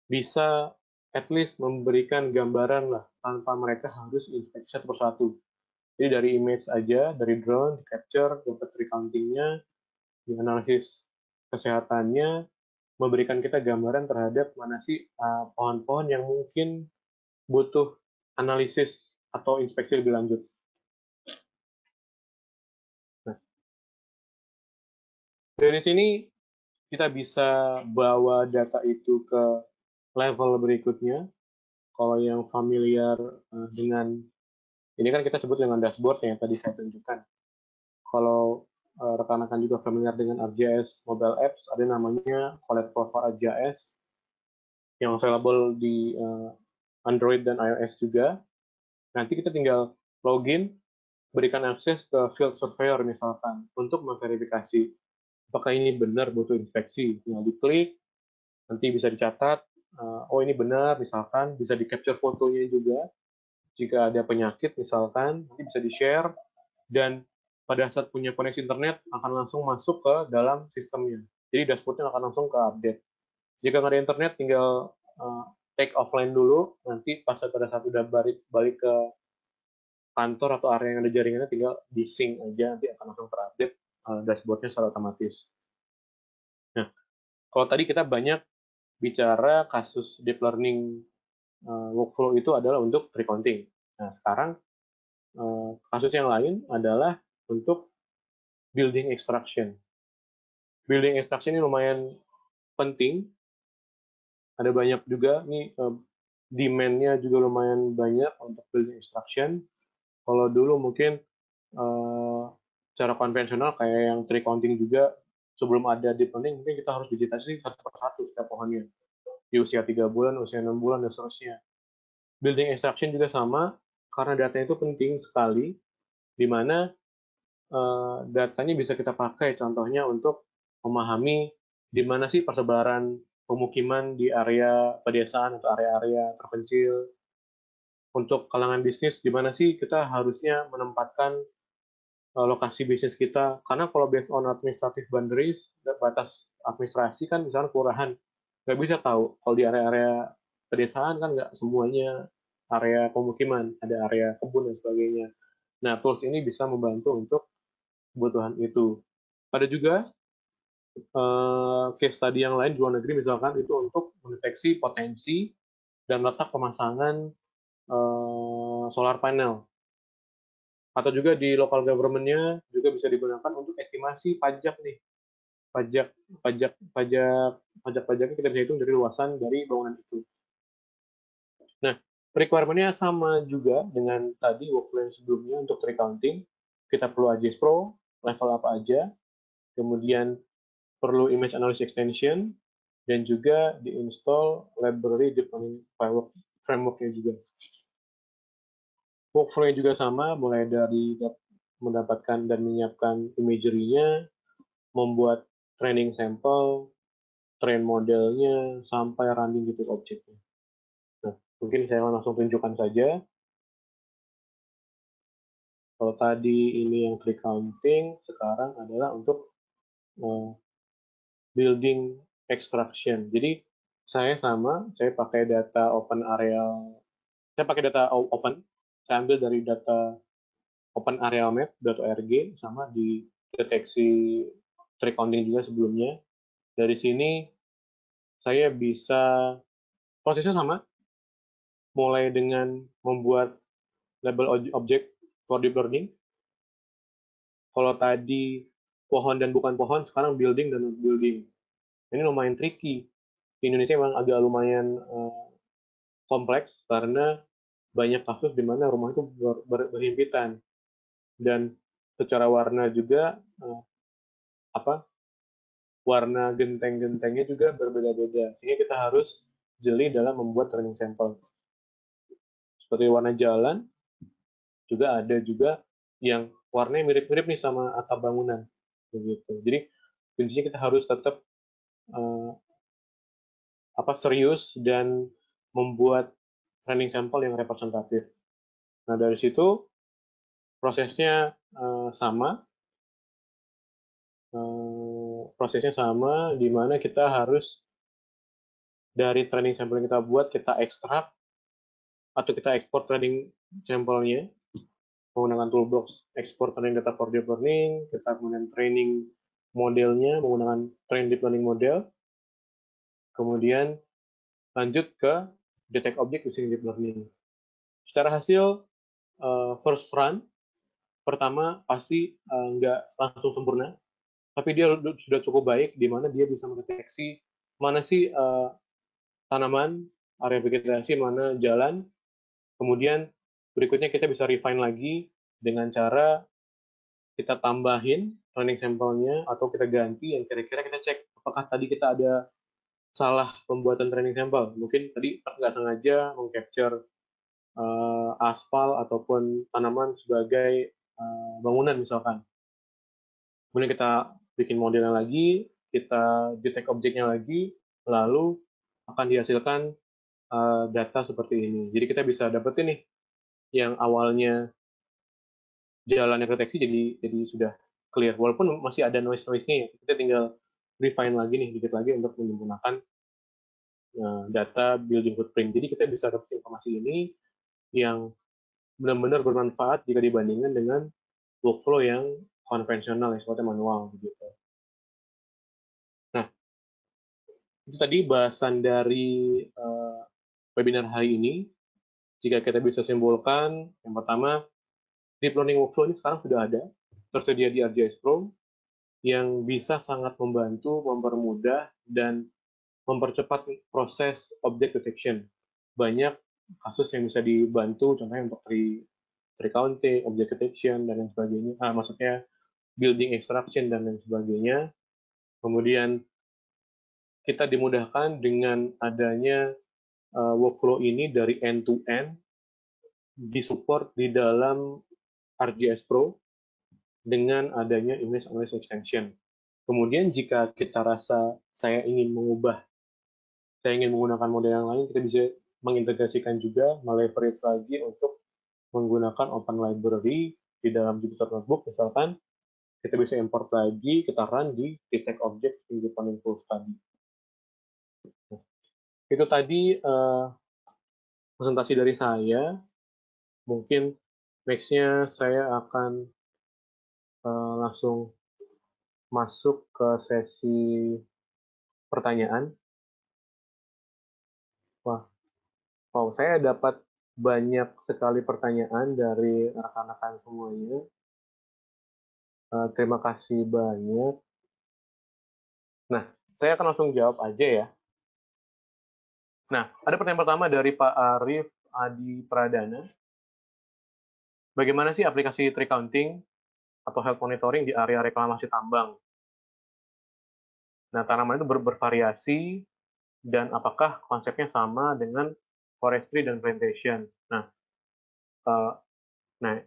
bisa at least memberikan gambaran lah tanpa mereka harus inspect satu persatu. Jadi dari image aja, dari drone, di capture, dapat recounting-nya, dianalisis kesehatannya, memberikan kita gambaran terhadap mana sih pohon-pohon yang mungkin butuh analisis atau inspeksi lebih lanjut. Nah, dari sini kita bisa bawa data itu ke level berikutnya. Kalau yang familiar dengan ini kan kita sebut dengan dashboard yang tadi saya tunjukkan. Kalau rekan-rekan juga familiar dengan ArcGIS mobile apps, ada namanya Collect for ArcGIS yang available di Android dan iOS juga. Nanti kita tinggal login, berikan akses ke field surveyor misalkan untuk memverifikasi apakah ini benar butuh inspeksi. Tinggal diklik, nanti bisa dicatat, oh ini benar misalkan, bisa di capture fotonya juga. Jika ada penyakit misalkan, nanti bisa di-share dan pada saat punya koneksi internet akan langsung masuk ke dalam sistemnya. Jadi dashboardnya akan langsung ke update. Jika nggak ada internet, tinggal take offline dulu. Nanti pas pada saat udah balik ke kantor atau area yang ada jaringannya, tinggal di sync aja, nanti akan langsung terupdate dashboardnya secara otomatis. Nah, kalau tadi kita banyak bicara kasus deep learning workflow itu adalah untuk recounting. Nah, sekarang kasus yang lain adalah untuk building extraction. Building extraction ini lumayan penting. Ada banyak juga nih demand-nya juga lumayan banyak untuk building extraction. Kalau dulu mungkin cara konvensional kayak yang tree counting juga sebelum ada deep learning mungkin kita harus digitasi satu persatu setiap pohonnya di usia 3 bulan, usia 6 bulan, dan seterusnya. Building extraction juga sama, karena datanya itu penting sekali, di mana datanya bisa kita pakai contohnya untuk memahami di mana sih persebaran pemukiman di area pedesaan atau area-area terpencil. Untuk kalangan bisnis, di mana sih kita harusnya menempatkan lokasi bisnis kita. Karena kalau based on administrative boundaries, batas administrasi kan misalnya kelurahan, nggak bisa tahu. Kalau di area-area pedesaan kan nggak semuanya area pemukiman, ada area kebun dan sebagainya. Nah, tools ini bisa membantu untuk kebutuhan itu. Ada juga case study yang lain di luar negeri misalkan itu untuk mendeteksi potensi dan letak pemasangan solar panel, atau juga di local government-nya juga bisa digunakan untuk estimasi pajak nih, pajak pajak pajak pajaknya kita bisa hitung dari luasan dari bangunan itu. Nah, requirement-nya sama juga dengan tadi workflow yang sebelumnya untuk recounting. Kita perlu AJS Pro, level apa aja, kemudian perlu image analysis extension, dan juga diinstal library deep learning framework-nya juga. Workflow-nya juga sama, mulai dari mendapatkan dan menyiapkan imagery-nya, membuat training sampel, train modelnya, sampai running gitu objeknya. Nah, mungkin saya langsung tunjukkan saja. Kalau tadi ini yang tree counting, sekarang adalah untuk building extraction. Jadi saya pakai data open areal, saya pakai data open, saya ambil dari data open areal map.org sama di deteksi tree counting juga sebelumnya. Dari sini saya bisa prosesnya sama, mulai dengan membuat label objek for deep learning. Kalau tadi pohon dan bukan pohon, sekarang building dan non building. Ini lumayan tricky. Di Indonesia memang agak lumayan kompleks karena banyak kasus di mana rumah itu berhimpitan. dan secara warna juga warna genteng-gentengnya juga berbeda-beda, sehingga kita harus jeli dalam membuat training sample. Seperti warna jalan, juga ada juga yang warnanya mirip-mirip nih sama atap bangunan, begitu. Jadi kuncinya kita harus tetap uh, serius dan membuat training sample yang representatif. Nah dari situ prosesnya sama, di mana kita harus dari training sample yang kita buat kita ekstrak atau kita ekspor training sampelnya menggunakan toolbox export training data for deep learning, kita kemudian training modelnya menggunakan train deep learning model, kemudian lanjut ke detect object using deep learning. Secara hasil first run pertama pasti nggak langsung sempurna, tapi dia sudah cukup baik di mana dia bisa mendeteksi mana sih tanaman, area vegetasi, mana jalan. Kemudian berikutnya kita bisa refine lagi dengan cara kita tambahin training sampelnya atau kita ganti yang kira-kira kita cek apakah tadi kita ada salah pembuatan training sampel. Mungkin tadi nggak sengaja mengcapture aspal ataupun tanaman sebagai bangunan misalkan. Kemudian kita bikin modelnya lagi, kita detect objeknya lagi, lalu akan dihasilkan data seperti ini. Jadi kita bisa dapetin nih yang awalnya jalannya deteksi jadi sudah clear. Walaupun masih ada noise-nya, kita tinggal refine lagi nih dikit lagi untuk menggunakan data building footprint. Jadi kita bisa dapat informasi ini yang benar-benar bermanfaat jika dibandingkan dengan workflow yang konvensional, yang sifatnya manual begitu. Nah, itu tadi bahasan dari webinar hari ini. Jika kita bisa simpulkan, yang pertama, deep learning workflow ini sekarang sudah ada, tersedia di ArcGIS Pro, yang bisa sangat membantu, mempermudah, dan mempercepat proses object detection. Banyak kasus yang bisa dibantu, contohnya untuk tree counting, object detection, dan lain sebagainya. Maksudnya building extraction, dan lain sebagainya. Kemudian kita dimudahkan dengan adanya workflow ini dari end to end, disupport di dalam ArcGIS Pro dengan adanya image analysis extension. Kemudian jika kita rasa saya ingin menggunakan model yang lain, kita bisa mengintegrasikan juga, meleverage lagi untuk menggunakan open library di dalam Jupyter Notebook, misalkan kita bisa import lagi, kita run di detect object independent full study. Itu tadi presentasi dari saya. Mungkin next-nya saya akan langsung masuk ke sesi pertanyaan. Wow, saya dapat banyak sekali pertanyaan dari rekan-rekan semuanya. Terima kasih banyak. Nah, saya akan langsung jawab aja ya. Nah, ada pertanyaan pertama dari Pak Arif Adi Pradana. Bagaimana sih aplikasi tree counting atau health monitoring di area reklamasi tambang? Nah, tanaman itu bervariasi, dan apakah konsepnya sama dengan forestry dan plantation? Nah,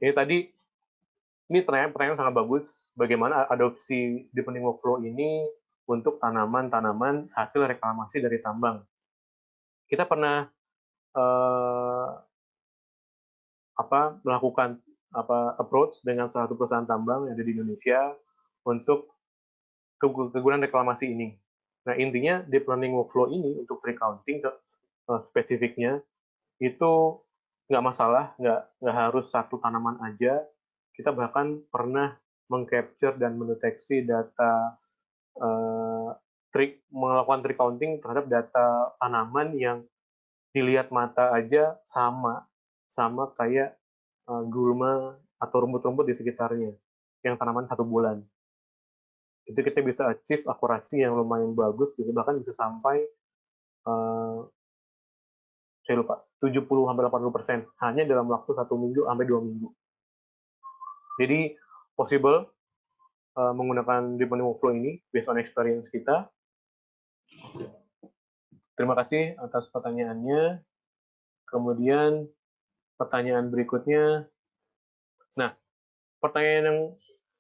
ini tadi ini pertanyaan sangat bagus. Bagaimana adopsi deep learning workflow ini untuk tanaman-tanaman hasil reklamasi dari tambang? Kita pernah melakukan approach dengan salah satu perusahaan tambang yang ada di Indonesia untuk kegunaan reklamasi ini. Nah, intinya deep learning workflow ini untuk tree counting spesifiknya itu nggak masalah, nggak harus satu tanaman aja. Kita bahkan pernah mengcapture dan mendeteksi data melakukan tree counting terhadap data tanaman yang dilihat mata aja sama kayak gulma atau rumput-rumput di sekitarnya yang tanaman 1 bulan. Itu kita bisa achieve akurasi yang lumayan bagus, bahkan bisa sampai saya lupa 70-80% hanya dalam waktu 1 minggu sampai 2 minggu. Jadi possible menggunakan deep learning workflow ini based on experience kita. Terima kasih atas pertanyaannya. Kemudian pertanyaan berikutnya. Nah, pertanyaan yang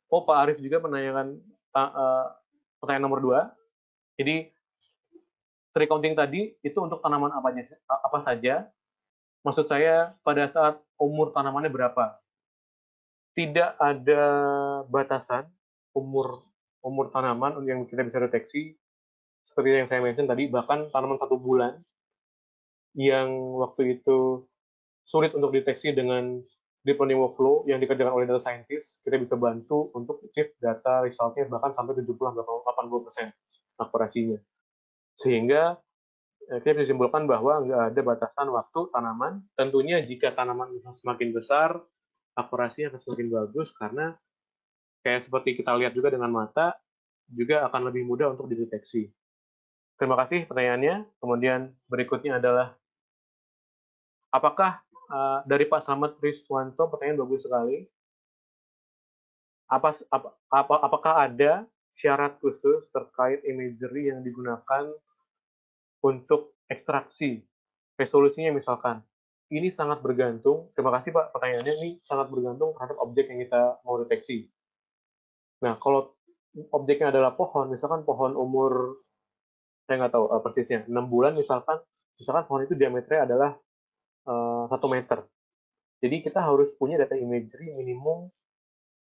Pak Arif juga menanyakan pertanyaan nomor 2. Jadi tree counting tadi itu untuk tanaman apa saja? Maksud saya pada saat umur tanamannya berapa? Tidak ada batasan umur tanaman yang kita bisa deteksi. Seperti yang saya mention tadi, bahkan tanaman 1 bulan yang waktu itu sulit untuk deteksi dengan deep learning workflow yang dikerjakan oleh data scientist, kita bisa bantu untuk achieve data resultnya bahkan sampai 70-80% akurasinya. Sehingga kita bisa simpulkan bahwa nggak ada batasan waktu tanaman. Tentunya jika tanaman semakin besar, akurasinya akan semakin bagus karena kayak seperti kita lihat juga dengan mata, juga akan lebih mudah untuk dideteksi. Terima kasih pertanyaannya. Kemudian berikutnya adalah, apakah dari Pak Slamet Riswanto, pertanyaan bagus sekali. Apakah ada syarat khusus terkait imagery yang digunakan untuk ekstraksi? Resolusinya misalkan. Ini sangat bergantung, terima kasih Pak pertanyaannya, ini sangat bergantung terhadap objek yang kita mau deteksi. Nah, kalau objeknya adalah pohon, misalkan pohon umur, saya nggak tahu persisnya, 6 bulan misalkan pohon itu diameternya adalah 1 meter. Jadi kita harus punya data imagery minimum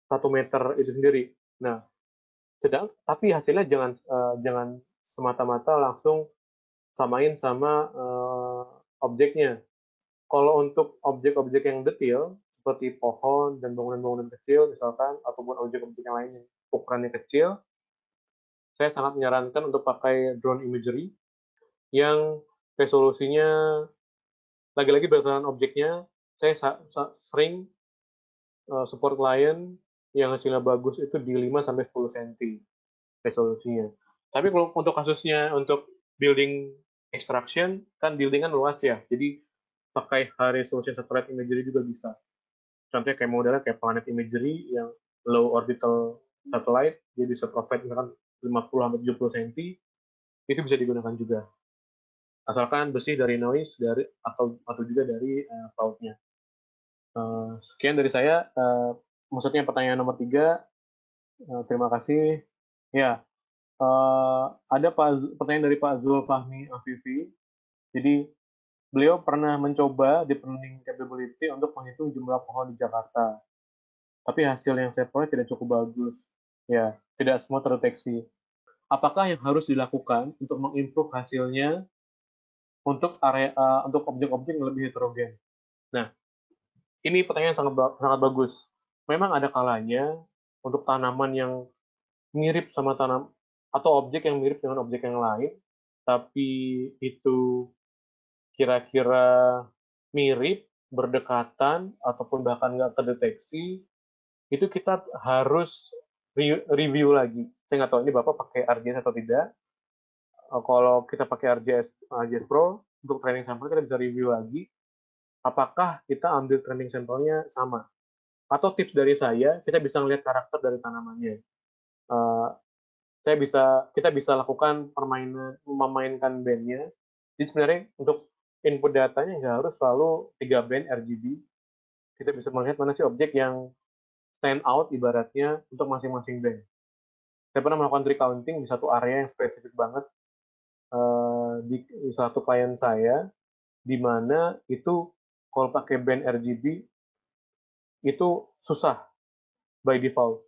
1 meter itu sendiri. Nah, tapi hasilnya jangan semata-mata langsung samain sama objeknya. Kalau untuk objek-objek yang detail seperti pohon dan bangunan-bangunan kecil misalkan, ataupun objek-objek yang lainnya ukurannya kecil, saya sangat menyarankan untuk pakai drone imagery yang resolusinya lagi-lagi berdasarkan objeknya. Saya sering support klien yang hasilnya bagus itu di 5-10 cm resolusinya. Tapi kalau untuk kasusnya untuk building extraction, kan building kan luas ya, jadi pakai high resolution satellite imagery juga bisa. Contohnya kayak modelnya kayak planet imagery yang low orbital satellite, dia bisa provide misalkan 50-70 cm, itu bisa digunakan juga. Asalkan bersih dari noise atau juga dari cloud-nya. Sekian dari saya. Maksudnya pertanyaan nomor 3. Terima kasih. Ya, ada pertanyaan dari Pak Zulfahmi Afifi. Jadi, beliau pernah mencoba deep learning capability untuk menghitung jumlah pohon di Jakarta. Tapi hasil yang saya peroleh tidak cukup bagus. Ya, tidak semua terdeteksi. Apakah yang harus dilakukan untuk mengimprove hasilnya untuk objek-objek yang lebih heterogen? Nah, ini pertanyaan sangat bagus. Memang ada kalanya untuk tanaman yang mirip sama atau objek yang mirip dengan objek yang lain, tapi itu kira-kira mirip, berdekatan, ataupun bahkan nggak terdeteksi, itu kita harus review lagi. Saya nggak tahu ini Bapak pakai RGS atau tidak. Kalau kita pakai RGS Pro, untuk training sampel kita bisa review lagi, apakah kita ambil training sampelnya sama. Atau tips dari saya, kita bisa melihat karakter dari tanamannya. Uh, kita bisa lakukan memainkan bandnya. Jadi sebenarnya untuk input datanya nggak harus selalu 3 band RGB. Kita bisa melihat mana sih objek yang stand out ibaratnya untuk masing-masing band. Saya pernah melakukan tree counting di satu area yang spesifik banget di satu klien saya, di mana itu kalau pakai band RGB itu susah by default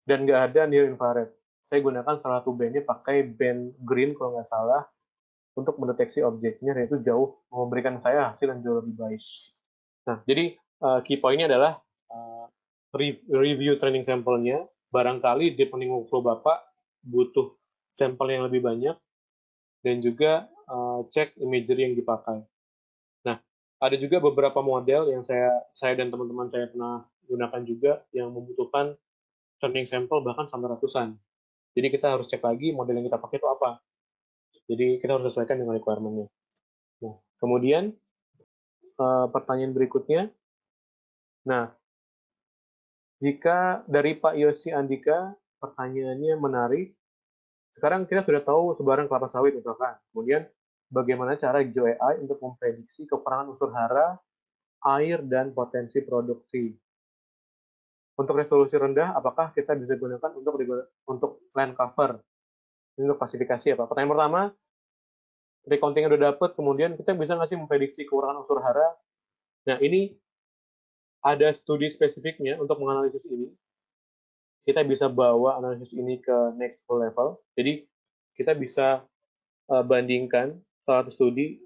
dan nggak ada near infrared. Saya gunakan salah satu bandnya pakai band green kalau nggak salah untuk mendeteksi objeknya, dan itu jauh memberikan saya hasil yang jauh lebih baik. Nah, jadi key point-nya adalah review training sampelnya. Barangkali deep learning workflow Bapak butuh sampel yang lebih banyak, dan juga cek imagery yang dipakai. Nah, ada juga beberapa model yang saya dan teman-teman saya pernah gunakan juga yang membutuhkan training sampel bahkan sampai ratusan. Jadi kita harus cek lagi model yang kita pakai itu apa. Jadi kita harus sesuaikan dengan requirement-nya. Nah, kemudian pertanyaan berikutnya. Nah, Jika dari Pak Yosi Andika, pertanyaannya menarik. Sekarang kita sudah tahu sebaran kelapa sawit misalkan. Kemudian bagaimana cara Hijau AI untuk memprediksi kekurangan unsur hara, air, dan potensi produksi. Untuk resolusi rendah, apakah kita bisa gunakan untuk land cover? Ini untuk klasifikasi apa? Pertanyaan pertama, recounting udah dapet, kemudian kita bisa nggak sih memprediksi kekurangan unsur hara? Nah, ini ada studi spesifiknya untuk menganalisis ini. Kita bisa bawa analisis ini ke next level. Jadi, kita bisa bandingkan salah satu studi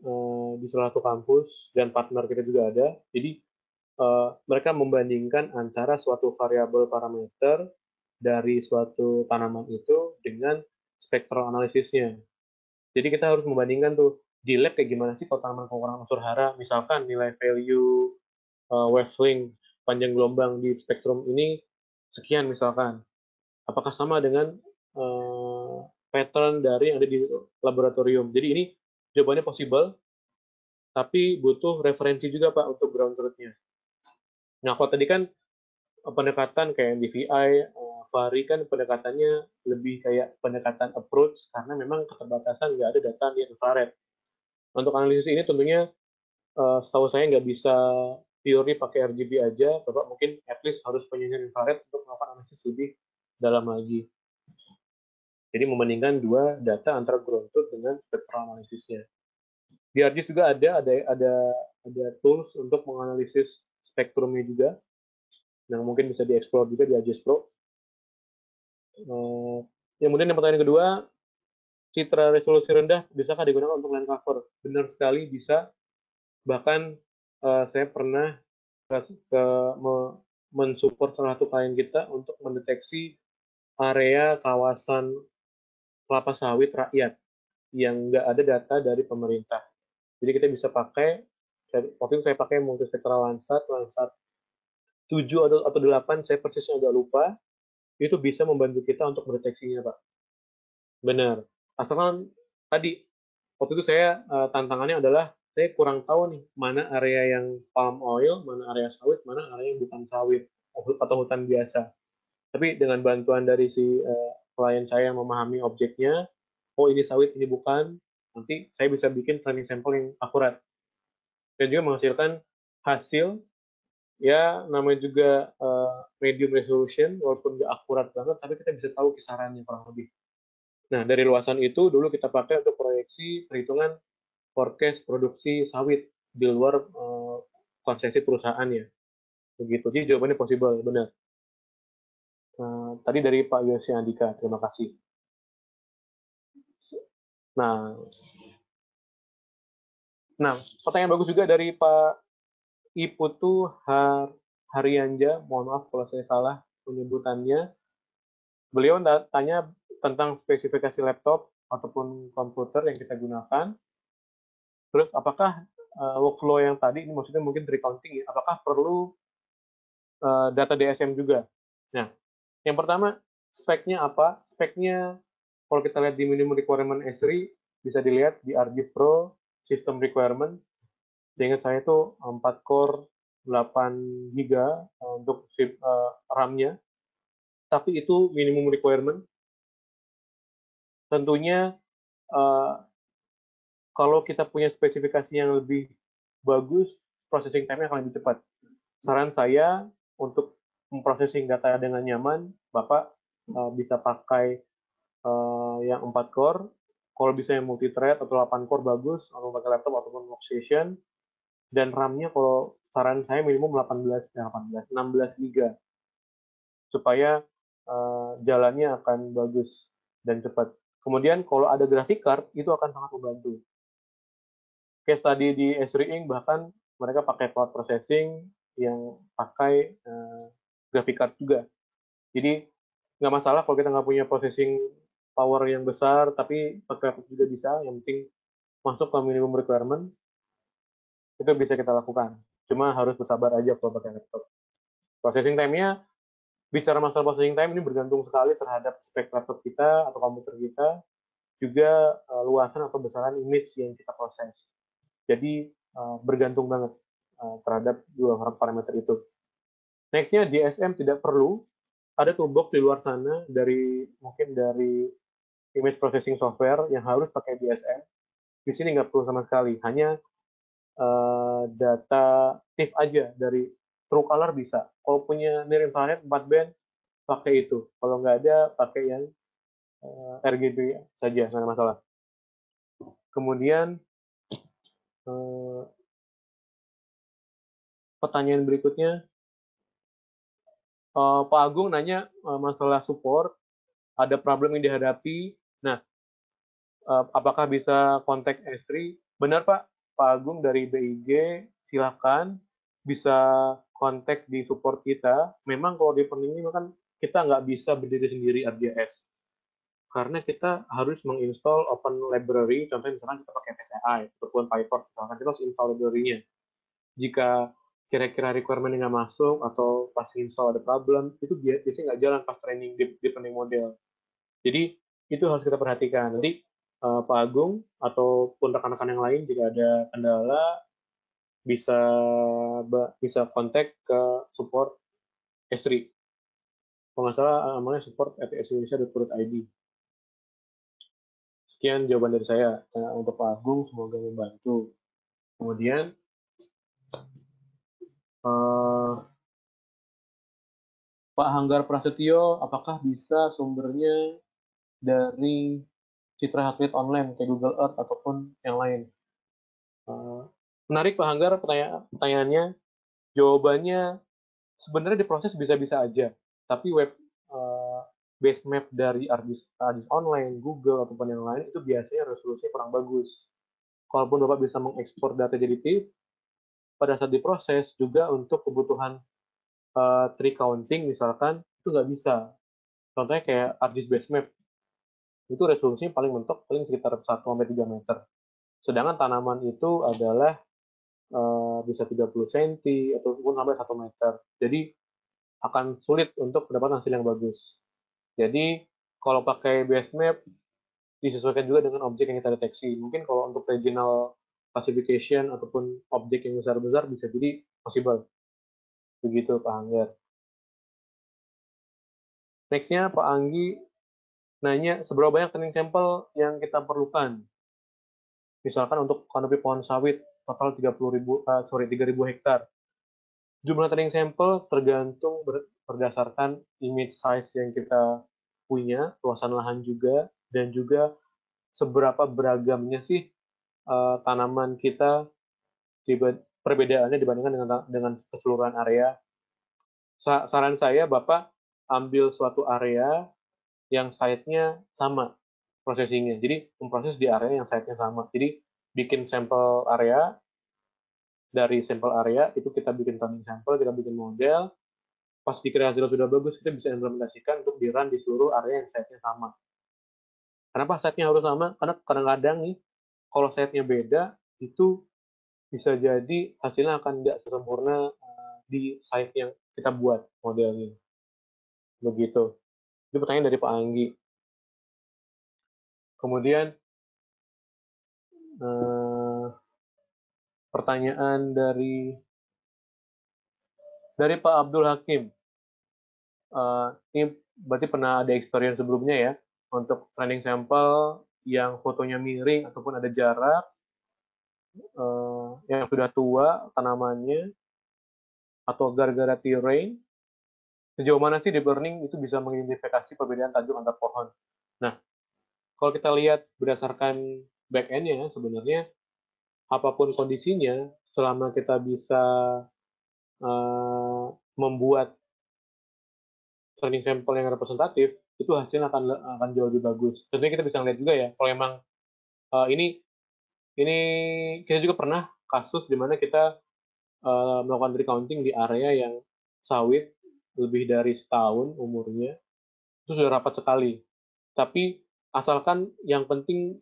di salah satu kampus dan partner kita juga ada. Jadi mereka membandingkan antara suatu variabel parameter dari suatu tanaman itu dengan spektral analisisnya. Jadi kita harus membandingkan tuh di lab kayak gimana sih kalau tanaman kekurangan unsur hara, misalkan nilai value wavelength panjang gelombang di spektrum ini sekian misalkan. Apakah sama dengan pattern dari yang ada di laboratorium? Jadi ini jawabannya possible, tapi butuh referensi juga Pak untuk ground truth-nya. Nah, kalau tadi kan pendekatan kayak DVI, Fahri kan pendekatannya lebih kayak pendekatan approach karena memang keterbatasan nggak ada data di infrared. Untuk analisis ini tentunya setahu saya nggak bisa teori pakai RGB aja, Bapak mungkin at least harus punya infrared untuk melakukan analisis lebih dalam lagi. Jadi membandingkan dua data antara ground truth dengan spectral analisisnya. Di ArcGIS juga ada tools untuk menganalisis spektrumnya juga yang mungkin bisa dieksplor juga di ArcGIS Pro. Kemudian yang pertanyaan kedua, citra resolusi rendah bisakah digunakan untuk land cover? Benar sekali bisa. Bahkan saya pernah ke mensupport salah satu klien kita untuk mendeteksi area kawasan kelapa sawit rakyat yang nggak ada data dari pemerintah. Jadi kita bisa pakai, waktu itu saya pakai multispektral Landsat 7 atau 8, saya persisnya agak lupa, itu bisa membantu kita untuk mendeteksinya, Pak. Benar. Asalkan tadi, waktu itu saya tantangannya adalah saya kurang tahu nih mana area yang palm oil, mana area sawit, mana area yang bukan sawit atau hutan biasa. Tapi dengan bantuan dari si klien saya yang memahami objeknya, oh ini sawit, ini bukan, nanti saya bisa bikin training sample yang akurat. Dan juga menghasilkan hasil, ya namanya juga medium resolution, walaupun nggak akurat banget, tapi kita bisa tahu kisarannya kurang lebih. Nah, dari luasan itu dulu kita pakai untuk proyeksi perhitungan forecast produksi sawit di luar konsesi perusahaannya. Begitu. Jadi jawabannya possible, benar. Tadi dari Pak Yosi Andika, terima kasih. Nah, pertanyaan bagus juga dari Pak Iputu Haryanja, mohon maaf kalau saya salah penyebutannya. Beliau tanya tentang spesifikasi laptop ataupun komputer yang kita gunakan. Terus apakah workflow yang tadi, ini maksudnya mungkin recounting ya, apakah perlu data DSM juga? Nah, yang pertama, speknya apa? Speknya, kalau kita lihat di minimum requirement S3, bisa dilihat di ArcGIS Pro, system requirement. Seingat saya itu 4 core, 8 GB untuk RAM-nya. Tapi itu minimum requirement. Tentunya, kalau kita punya spesifikasi yang lebih bagus, processing time-nya akan lebih cepat. Saran saya untuk memprosesing data dengan nyaman, Bapak bisa pakai yang 4 core, kalau bisa yang multi-thread atau 8 core bagus, atau pakai laptop ataupun workstation, dan RAM-nya kalau saran saya minimum 16 GB, supaya jalannya akan bagus dan cepat. Kemudian kalau ada graphic card, itu akan sangat membantu. Case tadi di S3 Inc. bahkan mereka pakai cloud processing yang pakai graphic card juga. Jadi nggak masalah kalau kita nggak punya processing power yang besar, tapi pakai laptop juga bisa. Yang penting masuk ke minimum requirement, itu bisa kita lakukan. Cuma harus bersabar aja kalau pakai laptop. Processing time-nya, bicara masalah processing time ini bergantung sekali terhadap spek laptop kita atau komputer kita, juga luasan atau besaran image yang kita proses. Jadi bergantung banget terhadap dua parameter itu. Next-nya DSM tidak perlu. Ada toolbox di luar sana mungkin dari image processing software yang harus pakai DSM. Di sini nggak perlu sama sekali, hanya data TIFF aja dari TrueColor bisa. Kalau punya near infrared 4 band, pakai itu. Kalau nggak ada, pakai yang RGB saja, nggak ada masalah. Kemudian pertanyaan berikutnya, Pak Agung nanya masalah support, ada problem yang dihadapi. Nah, apakah bisa kontak Esri? Benar Pak, Pak Agung dari BIG, silakan bisa kontak di support kita. Memang kalau di Perning ini kan kita nggak bisa berdiri sendiri RJS. Karena kita harus menginstall open library, contohnya misalkan kita pakai PCI ataupun PyTorch, misalkan kita harus install library-nya. Jika kira-kira requirement nggak masuk atau pas install ada problem, itu biasanya nggak jalan pas training di Perning model. Jadi itu harus kita perhatikan. Nanti Pak Agung ataupun rekan-rekan yang lain jika ada kendala bisa bisa kontak ke support Esri. Kalau nggak salah namanya support@esrindonesia.co.id. Sekian jawaban dari saya untuk Pak Agung, semoga membantu. Kemudian eh, Pak Hanggar Prasetyo, apakah bisa sumbernya dari Citra Satelit Online kayak Google Earth ataupun yang lain? Eh, Menarik Pak Hanggar pertanyaannya. Jawabannya sebenarnya diproses bisa-bisa aja, tapi web uh, base map dari ArcGIS Online, Google ataupun yang lain itu biasanya resolusinya kurang bagus. Kalaupun Bapak bisa mengekspor data jadi TIFF, pada saat diproses juga untuk kebutuhan tree counting misalkan itu nggak bisa. Contohnya kayak ArcGIS base map itu resolusinya paling mentok paling sekitar 1 sampai 3 meter. Sedangkan tanaman itu adalah bisa 30 cm ataupun sampai 1 meter. Jadi akan sulit untuk mendapatkan hasil yang bagus. Jadi kalau pakai base map disesuaikan juga dengan objek yang kita deteksi. Mungkin kalau untuk regional classification ataupun objek yang besar-besar bisa jadi possible. Begitu Pak Angger. Nextnya Pak Anggi nanya seberapa banyak training sampel yang kita perlukan. Misalkan untuk kanopi pohon sawit total 3.000 hektar. Jumlah training sampel tergantung berdasarkan image size yang kita punya, luasan lahan juga, dan juga seberapa beragamnya sih tanaman kita, perbedaannya dibandingkan dengan keseluruhan area. Saran saya, Bapak ambil suatu area yang site-nya sama processing-nya. Jadi, memproses di area yang site-nya sama. Jadi, bikin sampel area, dari sampel area, itu kita bikin training sampel, kita bikin model, pas dikira hasil sudah bagus, kita bisa implementasikan untuk di-run di seluruh area yang site-nya sama. Kenapa site-nya harus sama? Karena kadang-kadang nih, kalau site-nya beda, itu bisa jadi hasilnya akan tidak sesempurna di site yang kita buat modelnya. Begitu. Itu pertanyaan dari Pak Anggi. Kemudian eh, pertanyaan dari Pak Abdul Hakim. Ini berarti pernah ada experience sebelumnya ya untuk training sampel yang fotonya miring ataupun ada jarak, yang sudah tua tanamannya atau gara-gara terrain. Sejauh mana sih deep learning itu bisa mengidentifikasi perbedaan tajam antar pohon? Nah, kalau kita lihat berdasarkan back-end-nya, sebenarnya apapun kondisinya, selama kita bisa membuat training sampel yang representatif, itu hasilnya akan jauh lebih bagus. Tentunya kita bisa lihat juga ya, kalau emang ini kita juga pernah kasus di mana kita melakukan recounting di area yang sawit lebih dari setahun umurnya, itu sudah rapat sekali. Tapi asalkan yang penting,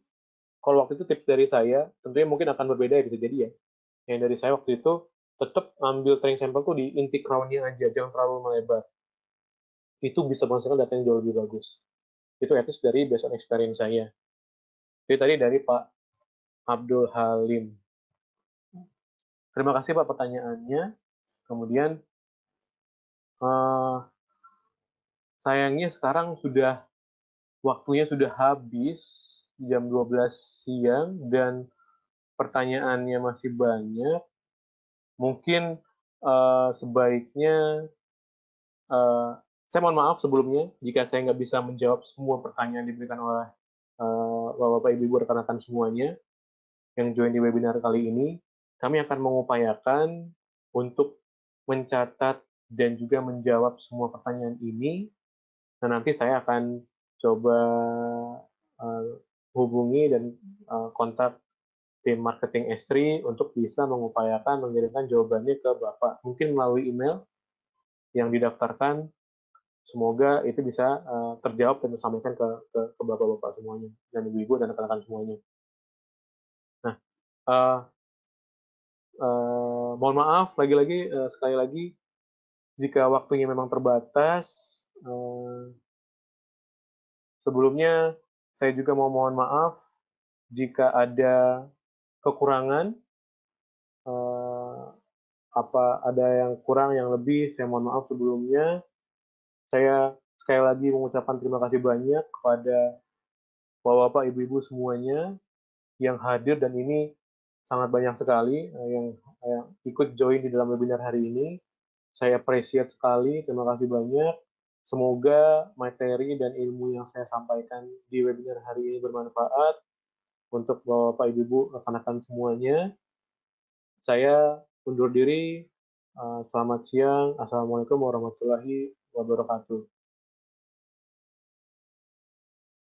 kalau waktu itu tips dari saya, tentunya mungkin akan berbeda ya, bisa jadi ya. Yang dari saya waktu itu, tetap ambil training sampel tuh di inti crown-nya aja, jangan terlalu melebar. Itu bisa menghasilkan data yang jauh lebih bagus. Itu etis dari based on experience saya. Itu tadi dari Pak Abdul Halim. Terima kasih Pak pertanyaannya. Kemudian Eee, sayangnya sekarang waktunya sudah habis jam 12 siang dan pertanyaannya masih banyak. Mungkin, sebaiknya, eee, saya mohon maaf sebelumnya jika saya nggak bisa menjawab semua pertanyaan diberikan oleh, Bapak-bapak, Ibu-ibu, rekan-rekan semuanya yang join di webinar kali ini. Kami akan mengupayakan untuk mencatat dan juga menjawab semua pertanyaan ini, dan nanti saya akan coba, eee, hubungi dan, kontak tim marketing S3 untuk bisa mengupayakan mengirimkan jawabannya ke Bapak. Mungkin melalui email yang didaftarkan, semoga itu bisa, terjawab dan tersampaikan ke Bapak-bapak semuanya, dan Ibu-ibu dan rekan-rekan semuanya. Nah, eee mohon maaf lagi-lagi, sekali lagi jika waktunya memang terbatas, eee, sebelumnya saya juga mau mohon maaf jika ada kekurangan, eee, apa ada yang kurang, yang lebih, saya mohon maaf sebelumnya. Saya sekali lagi mengucapkan terima kasih banyak kepada Bapak-bapak, Ibu-ibu semuanya yang hadir dan ini sangat banyak sekali, yang ikut join di dalam webinar hari ini. Saya appreciate sekali, terima kasih banyak. Semoga materi dan ilmu yang saya sampaikan di webinar hari ini bermanfaat untuk Bapak, Ibu, rekan-rekan semuanya. Saya undur diri, selamat siang. Assalamualaikum warahmatullahi wabarakatuh.